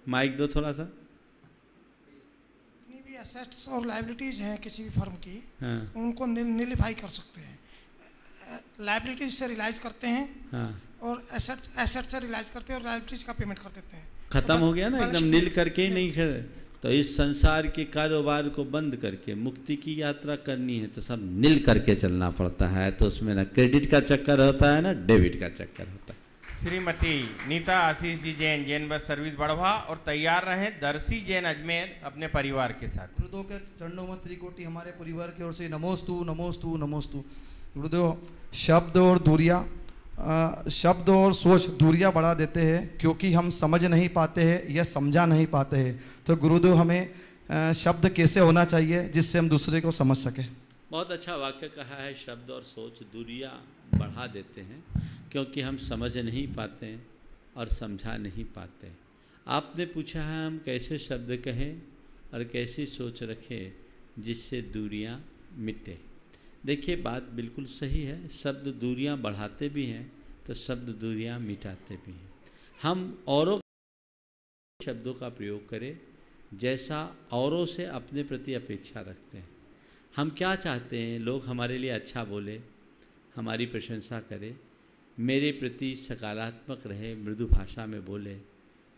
माइक दो थोड़ा सा। जितनी भी एसेट्स और लायबिलिटीज हैं किसी भी फर्म की, हाँ, उनको निलिफाई कर सकते हैं। लायबिलिटीज से रिलाइज करते हैं, हाँ, और एसेट से रिलाइज करते हैं और लायबिलिटीज का पेमेंट कर देते हैं। खत्म हो गया ना, एकदम नील करके ही नहीं कर। तो इस संसार के कारोबार को बंद करके मुक्ति की यात्रा करनी है तो सब नील करके चलना पड़ता है। तो उसमें ना क्रेडिट का चक्कर होता है ना डेबिट का चक्कर होता है। श्रीमती नीता आशीष जी जैन, जैन बस सर्विस बढ़वा, और तैयार रहें दर्शी जैन अजमेर अपने परिवार के साथ। गुरुदेव के चरणों में त्रिकोटि हमारे परिवार की ओर से नमोस्तु नमोस्तु नमोस्तु। गुरुदेव, शब्द और दूरियां, शब्द और सोच दूरियां बढ़ा देते हैं, क्योंकि हम समझ नहीं पाते हैं या समझा नहीं पाते हैं। तो गुरुदेव, हमें शब्द कैसे होना चाहिए जिससे हम दूसरे को समझ सकें? बहुत अच्छा वाक्य कहा है, शब्द और सोच दूरियां बढ़ा देते हैं, क्योंकि हम समझ नहीं पाते हैं और समझा नहीं पाते। आपने पूछा है हम कैसे शब्द कहें और कैसी सोच रखें जिससे दूरियां मिटे। देखिए, बात बिल्कुल सही है, शब्द दूरियां बढ़ाते भी हैं तो शब्द दूरियां मिटाते भी हैं। हम औरों शब्दों का प्रयोग करें जैसा औरों से अपने प्रति अपेक्षा रखते हैं। हम क्या चाहते हैं? लोग हमारे लिए अच्छा बोले, हमारी प्रशंसा करे, मेरे प्रति सकारात्मक रहे, मृदु भाषा में बोले।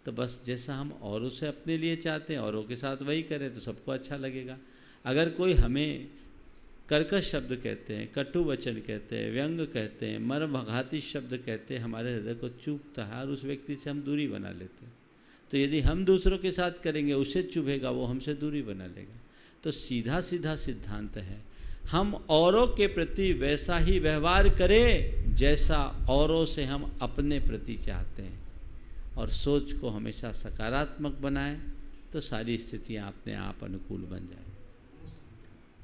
तो बस जैसा हम औरों से अपने लिए चाहते हैं औरों के साथ वही करें तो सबको अच्छा लगेगा। अगर कोई हमें कर्कश शब्द कहते हैं, कटु वचन कहते हैं, व्यंग कहते हैं, मर्मघाती शब्द कहते हैं, हमारे हृदय को चुभता है और उस व्यक्ति से हम दूरी बना लेते हैं। तो यदि हम दूसरों के साथ करेंगे, उसे चुभेगा, वो हमसे दूरी बना लेगा। तो सीधा सीधा सिद्धांत है, हम औरों के प्रति वैसा ही व्यवहार करें जैसा औरों से हम अपने प्रति चाहते हैं, और सोच को हमेशा सकारात्मक बनाएं तो सारी स्थितियां अपने आप अनुकूल बन जाए।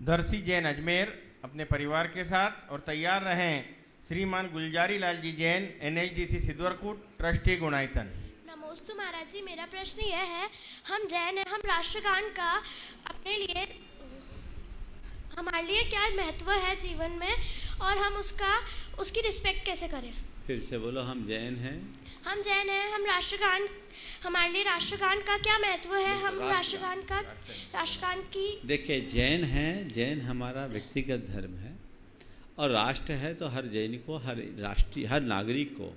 दर्शी जैन अजमेर अपने परिवार के साथ, और तैयार रहें श्रीमान गुलजारी लाल जी जैन, NHDC सिद्धवरकूट, ट्रस्टी गुणायतन। नमोस्तु महाराज जी, मेरा प्रश्न यह है, हम जैन हैं, हम राष्ट्रगान का अपने लिए, हमारे लिए क्या महत्व है जीवन में, और हम उसकी रिस्पेक्ट कैसे करें? फिर से बोलो। हम जैन हैं, हम जैन हैं, हम राष्ट्रगान, हमारे लिए राष्ट्रगान का क्या महत्व है? हम राष्ट्रगान की, देखिए जैन हैं, जैन हमारा व्यक्तिगत धर्म है, और राष्ट्र है तो हर जैन को, हर नागरिक को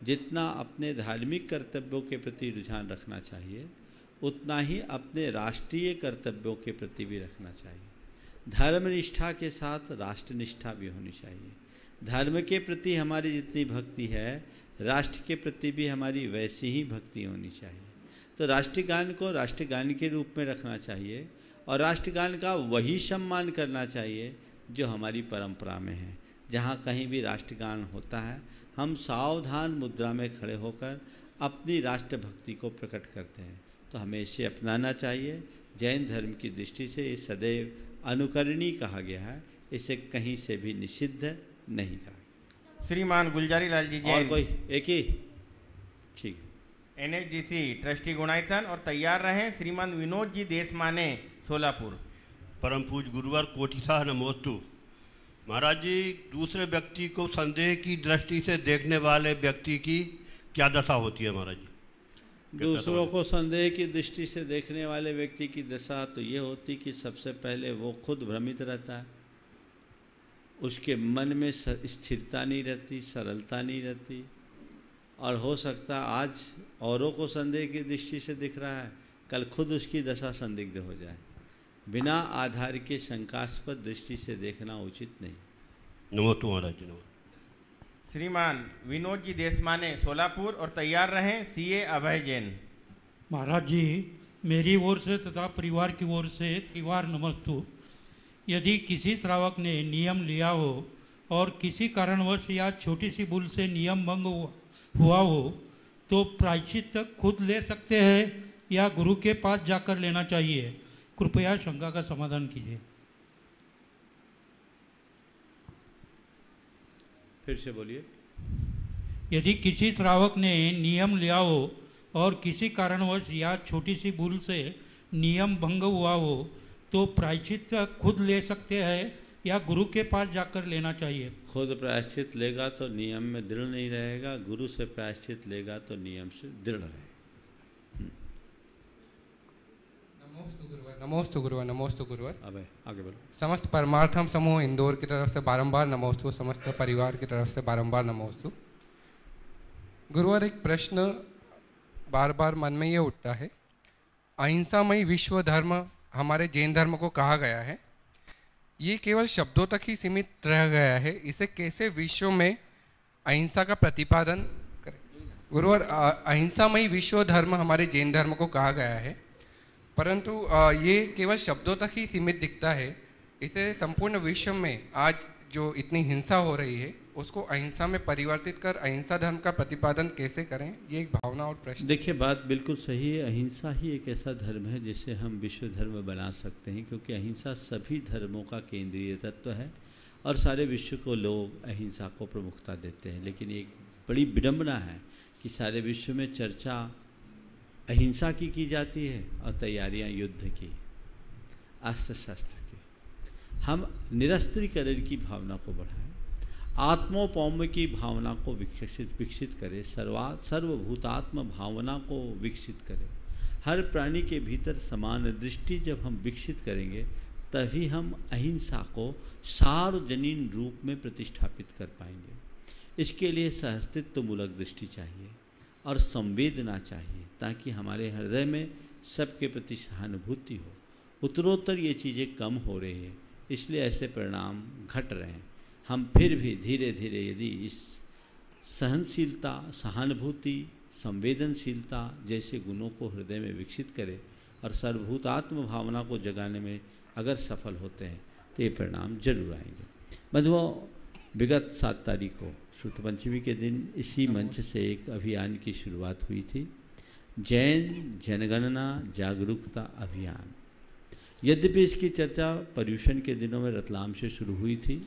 जितना अपने धार्मिक कर्तव्यों के प्रति रुझान रखना चाहिए, उतना ही अपने राष्ट्रीय कर्तव्यों के प्रति भी रखना चाहिए। धर्म निष्ठा के साथ राष्ट्र निष्ठा भी होनी चाहिए। धर्म के प्रति हमारी जितनी भक्ति है, राष्ट्र के प्रति भी हमारी वैसी ही भक्ति होनी चाहिए। तो राष्ट्रगान को राष्ट्रगान के रूप में रखना चाहिए, और राष्ट्रगान का वही सम्मान करना चाहिए जो हमारी परंपरा में है। जहाँ कहीं भी राष्ट्रगान होता है, हम सावधान मुद्रा में खड़े होकर अपनी राष्ट्रभक्ति को प्रकट करते हैं। तो हमें इसे अपनाना चाहिए। जैन धर्म की दृष्टि से ये सदैव अनुकरणीय कहा गया है, इसे कहीं से भी निषिद्ध नहीं कहा। श्रीमान गुलजारी लाल जी जैन, और कोई एक ही, ठीक, NHDC ट्रस्टी गुणायतन, और तैयार रहें श्रीमान विनोद जी देशमाने, सोलापुर। परम पूज गुरुवर कोटि शाह नमोस्तु। महाराज जी, दूसरे व्यक्ति को संदेह की दृष्टि से देखने वाले व्यक्ति की क्या दशा होती है महाराज जी? दूसरों को संदेह की दृष्टि से देखने वाले व्यक्ति की दशा तो ये होती कि सबसे पहले वो खुद भ्रमित रहता है, उसके मन में स्थिरता नहीं रहती, सरलता नहीं रहती, और हो सकता आज औरों को संदेह की दृष्टि से दिख रहा है, कल खुद उसकी दशा संदिग्ध हो जाए। बिना आधार के शंकास्पद दृष्टि से देखना उचित नहीं। नमोस्तु महाराज जी। श्रीमान विनोद जी देशमाने, सोलापुर, और तैयार रहें CA अभय जैन। महाराज जी, मेरी ओर से तथा परिवार की ओर से त्रिवार नमस्तु। यदि किसी श्रावक ने नियम लिया हो और किसी कारणवश या छोटी सी भूल से नियम भंग हुआ हो, तो प्रायश्चित खुद ले सकते हैं या गुरु के पास जाकर लेना चाहिए? कृपया शंका का समाधान कीजिए। फिर से बोलिए। यदि किसी श्रावक ने नियम लिया हो और किसी कारणवश या छोटी सी भूल से नियम भंग हुआ हो, तो प्रायश्चित खुद ले सकते हैं या गुरु के पास जाकर लेना चाहिए? खुद प्रायश्चित लेगा तो नियम में दृढ़ नहीं रहेगा, गुरु से प्रायश्चित लेगा तो नियम से दृढ़ रहेगा। नमोस्तु गुरुवर, नमोस्तु गुरुवर। अब आगे बोलो। समस्त परमार्थम समूह इंदौर की तरफ से बारंबार नमोस्तु, समस्त परिवार की तरफ से बारंबार नमोस्तु। गुरुवर, एक प्रश्न बार बार मन में ये उठता है, अहिंसामयी विश्व धर्म हमारे जैन धर्म को कहा गया है, ये केवल शब्दों तक ही सीमित रह गया है, इसे कैसे विश्व में अहिंसा का प्रतिपादन करें? गुरुवर, अहिंसामयी विश्व धर्म हमारे जैन धर्म को कहा गया है, परंतु ये केवल शब्दों तक ही सीमित दिखता है, इसे संपूर्ण विश्व में आज जो इतनी हिंसा हो रही है उसको अहिंसा में परिवर्तित कर अहिंसा धर्म का प्रतिपादन कैसे करें? ये एक भावना और प्रश्न। देखिए, बात बिल्कुल सही है। अहिंसा ही एक ऐसा धर्म है जिसे हम विश्व धर्म बना सकते हैं, क्योंकि अहिंसा सभी धर्मों का केंद्रीय तत्व है और सारे विश्व को लोग अहिंसा को प्रमुखता देते हैं। लेकिन एक बड़ी विडंबना है कि सारे विश्व में चर्चा अहिंसा की जाती है और तैयारियां युद्ध की, अस्त्र शस्त्र की। हम निरस्त्रीकरण की भावना को बढ़ाएं, आत्मोपौम्य की भावना को विकसित करें, सर्वभूतात्म भावना को विकसित करें। हर प्राणी के भीतर समान दृष्टि जब हम विकसित करेंगे तभी हम अहिंसा को सार्वजनीन रूप में प्रतिष्ठापित कर पाएंगे। इसके लिए सहअस्तित्वमूलक दृष्टि चाहिए और संवेदना चाहिए, ताकि हमारे हृदय में सबके प्रति सहानुभूति हो। उत्तरोत्तर ये चीज़ें कम हो रही है, इसलिए ऐसे परिणाम घट रहे हैं। हम फिर भी धीरे धीरे यदि इस सहनशीलता, सहानुभूति, संवेदनशीलता जैसे गुणों को हृदय में विकसित करें और सर्वभूतात्म भावना को जगाने में अगर सफल होते हैं तो ये परिणाम जरूर आएंगे। बंधुओं, विगत 7 तारीख को शुक्ल पंचमी के दिन इसी मंच से एक अभियान की शुरुआत हुई थी, जैन जनगणना जागरूकता अभियान। यद्यपि इसकी चर्चा पर्यूषण के दिनों में रतलाम से शुरू हुई थी,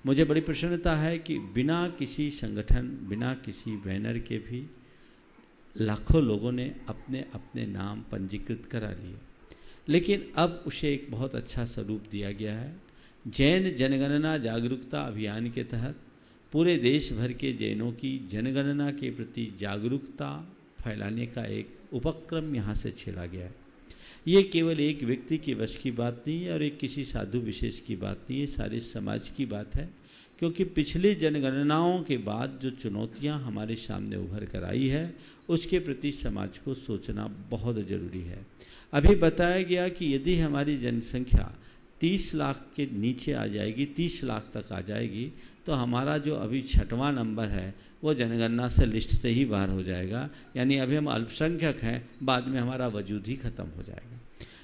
मुझे बड़ी प्रसन्नता है कि बिना किसी संगठन, बिना किसी बैनर के भी लाखों लोगों ने अपने अपने नाम पंजीकृत करा लिए। लेकिन अब उसे एक बहुत अच्छा स्वरूप दिया गया है। जैन जनगणना जागरूकता अभियान के तहत पूरे देश भर के जैनों की जनगणना के प्रति जागरूकता फैलाने का एक उपक्रम यहाँ से छेड़ा गया है। ये केवल एक व्यक्ति के वश की बात नहीं है और एक किसी साधु विशेष की बात नहीं है, सारे समाज की बात है। क्योंकि पिछली जनगणनाओं के बाद जो चुनौतियाँ हमारे सामने उभर कर आई है, उसके प्रति समाज को सोचना बहुत ज़रूरी है। अभी बताया गया कि यदि हमारी जनसंख्या 30 लाख के नीचे आ जाएगी, 30 लाख तक आ जाएगी, तो हमारा जो अभी 6वां नंबर है वो जनगणना से लिस्ट से ही बाहर हो जाएगा। यानी अभी हम अल्पसंख्यक हैं, बाद में हमारा वजूद ही खत्म हो जाएगा।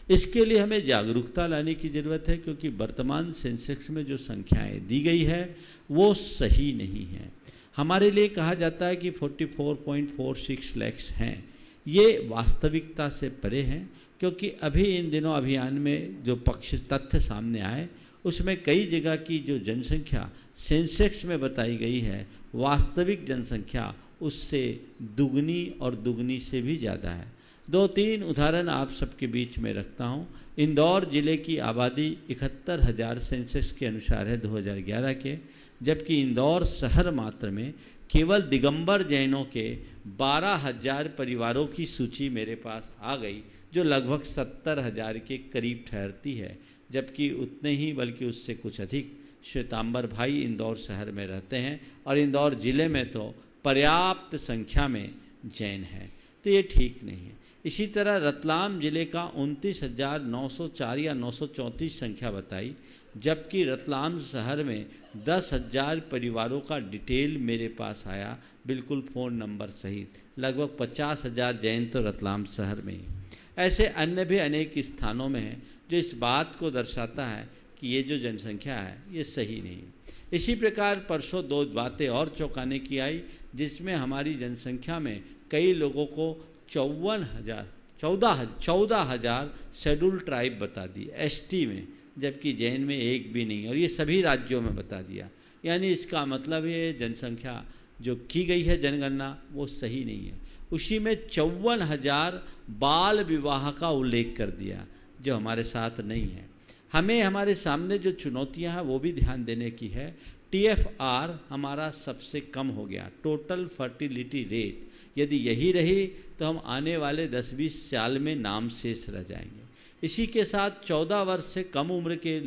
इसके लिए हमें जागरूकता लाने की ज़रूरत है, क्योंकि वर्तमान सेंसेक्स में जो संख्याएं दी गई है वो सही नहीं है। हमारे लिए कहा जाता है कि 44.46 लाख हैं, ये वास्तविकता से परे हैं। क्योंकि अभी इन दिनों अभियान में जो पक्ष तथ्य सामने आए, उसमें कई जगह की जो जनसंख्या सेंसेक्स में बताई गई है, वास्तविक जनसंख्या उससे दुगनी और दुगनी से भी ज़्यादा है। 2-3 उदाहरण आप सबके बीच में रखता हूँ। इंदौर जिले की आबादी 71,000 सेंसस के अनुसार है 2011 के, जबकि इंदौर शहर मात्र में केवल दिगंबर जैनों के 12,000 परिवारों की सूची मेरे पास आ गई, जो लगभग 70,000 के करीब ठहरती है। जबकि उतने ही बल्कि उससे कुछ अधिक श्वेतांबर भाई इंदौर शहर में रहते हैं और इंदौर ज़िले में तो पर्याप्त संख्या में जैन हैं, तो ये ठीक नहीं है। इसी तरह रतलाम ज़िले का 29,904 या 934 संख्या बताई, जबकि रतलाम शहर में 10,000 परिवारों का डिटेल मेरे पास आया, बिल्कुल फ़ोन नंबर सहित। लगभग 50,000 जैन तो रतलाम शहर में ही। ऐसे अन्य भी अनेक स्थानों में हैं जो इस बात को दर्शाता है कि ये जो जनसंख्या है ये सही नहीं। इसी प्रकार परसों 2 बातें और चौंकाने की आई, जिसमें हमारी जनसंख्या में कई लोगों को 14,000 शेड्यूल ट्राइब बता दी एसटी में, जबकि जैन में एक भी नहीं, और ये सभी राज्यों में बता दिया। यानी इसका मतलब ये जनसंख्या जो की गई है जनगणना वो सही नहीं है। उसी में 54,000 बाल विवाह का उल्लेख कर दिया, जो हमारे साथ नहीं है। हमें हमारे सामने जो चुनौतियां हैं वो भी ध्यान देने की है। TFR हमारा सबसे कम हो गया, टोटल फर्टिलिटी रेट। यदि यही रही तो हम आने वाले 10-20 साल में नाम शेष रह जाएंगे। इसी के साथ 14 वर्ष से कम उम्र के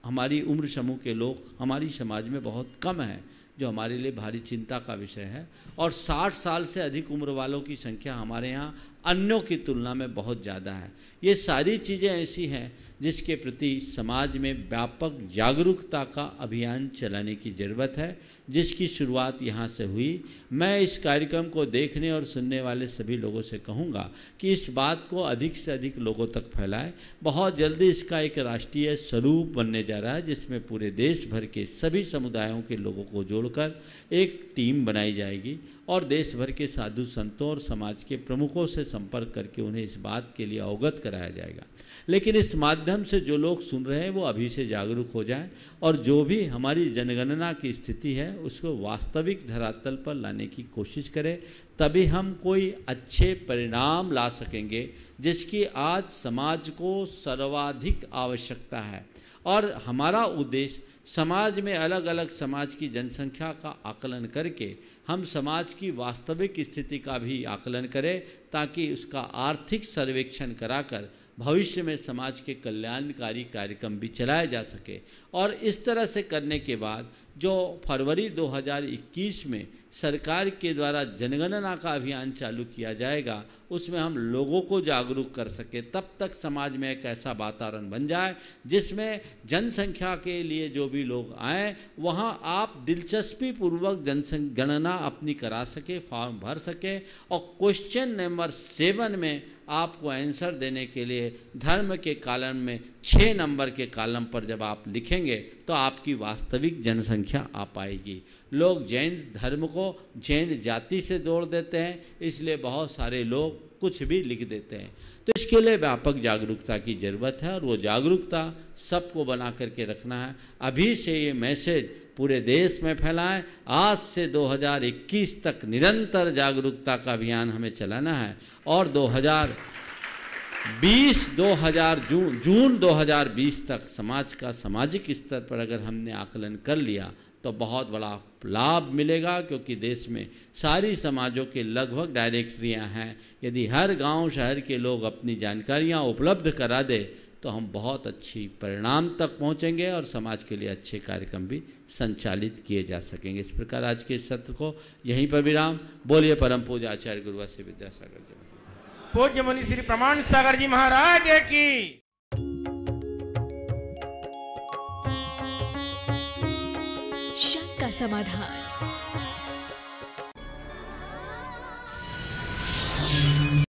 हमारी उम्र समूह के लोग हमारी समाज में बहुत कम हैं, जो हमारे लिए भारी चिंता का विषय है। और 60 साल से अधिक उम्र वालों की संख्या हमारे यहाँ अन्यों की तुलना में बहुत ज़्यादा है। ये सारी चीज़ें ऐसी हैं जिसके प्रति समाज में व्यापक जागरूकता का अभियान चलाने की ज़रूरत है, जिसकी शुरुआत यहाँ से हुई। मैं इस कार्यक्रम को देखने और सुनने वाले सभी लोगों से कहूँगा कि इस बात को अधिक से अधिक लोगों तक फैलाएं। बहुत जल्दी इसका एक राष्ट्रीय स्वरूप बनने जा रहा है, जिसमें पूरे देश भर के सभी समुदायों के लोगों को जोड़कर एक टीम बनाई जाएगी और देश भर के साधु संतों और समाज के प्रमुखों से संपर्क करके उन्हें इस बात के लिए अवगत कराया जाएगा। लेकिन इस माध्यम से जो लोग सुन रहे हैं वो अभी से जागरूक हो जाएं और जो भी हमारी जनगणना की स्थिति है उसको वास्तविक धरातल पर लाने की कोशिश करें, तभी हम कोई अच्छे परिणाम ला सकेंगे, जिसकी आज समाज को सर्वाधिक आवश्यकता है। और हमारा उद्देश्य समाज में अलग अलग समाज की जनसंख्या का आकलन करके हम समाज की वास्तविक स्थिति का भी आकलन करें, ताकि उसका आर्थिक सर्वेक्षण कराकर भविष्य में समाज के कल्याणकारी कार्यक्रम भी चलाए जा सके। और इस तरह से करने के बाद जो फरवरी 2021 में सरकार के द्वारा जनगणना का अभियान चालू किया जाएगा, उसमें हम लोगों को जागरूक कर सके, तब तक समाज में एक ऐसा वातावरण बन जाए जिसमें जनसंख्या के लिए जो भी लोग आएँ वहाँ आप दिलचस्पी पूर्वक जनगणना अपनी करा सके, फॉर्म भर सके। और क्वेश्चन नंबर 7 में आपको आंसर देने के लिए धर्म के कॉलम में 6 नंबर के कॉलम पर जब आप लिखेंगे तो आपकी वास्तविक जनसंख्या आ पाएगी। लोग जैन धर्म को जैन जाति से जोड़ देते हैं, इसलिए बहुत सारे लोग कुछ भी लिख देते हैं। तो इसके लिए व्यापक जागरूकता की ज़रूरत है और वो जागरूकता सबको बना करके रखना है। अभी से ये मैसेज पूरे देश में फैलाएं। आज से 2021 तक निरंतर जागरूकता का अभियान हमें चलाना है और जून 2020 तक समाज का सामाजिक स्तर पर अगर हमने आकलन कर लिया तो बहुत बड़ा लाभ मिलेगा, क्योंकि देश में सारी समाजों के लगभग डायरेक्टरियां हैं। यदि हर गांव शहर के लोग अपनी जानकारियां उपलब्ध करा दे तो हम बहुत अच्छी परिणाम तक पहुंचेंगे और समाज के लिए अच्छे कार्यक्रम भी संचालित किए जा सकेंगे। इस प्रकार आज के सत्र को यहीं पर विराम। बोलिए परम पूज्य आचार्य गुरुवत्स विद्यासागर जी, पूज्य मुनि श्री प्रमाण सागर जी महाराज की। शंका समाधान।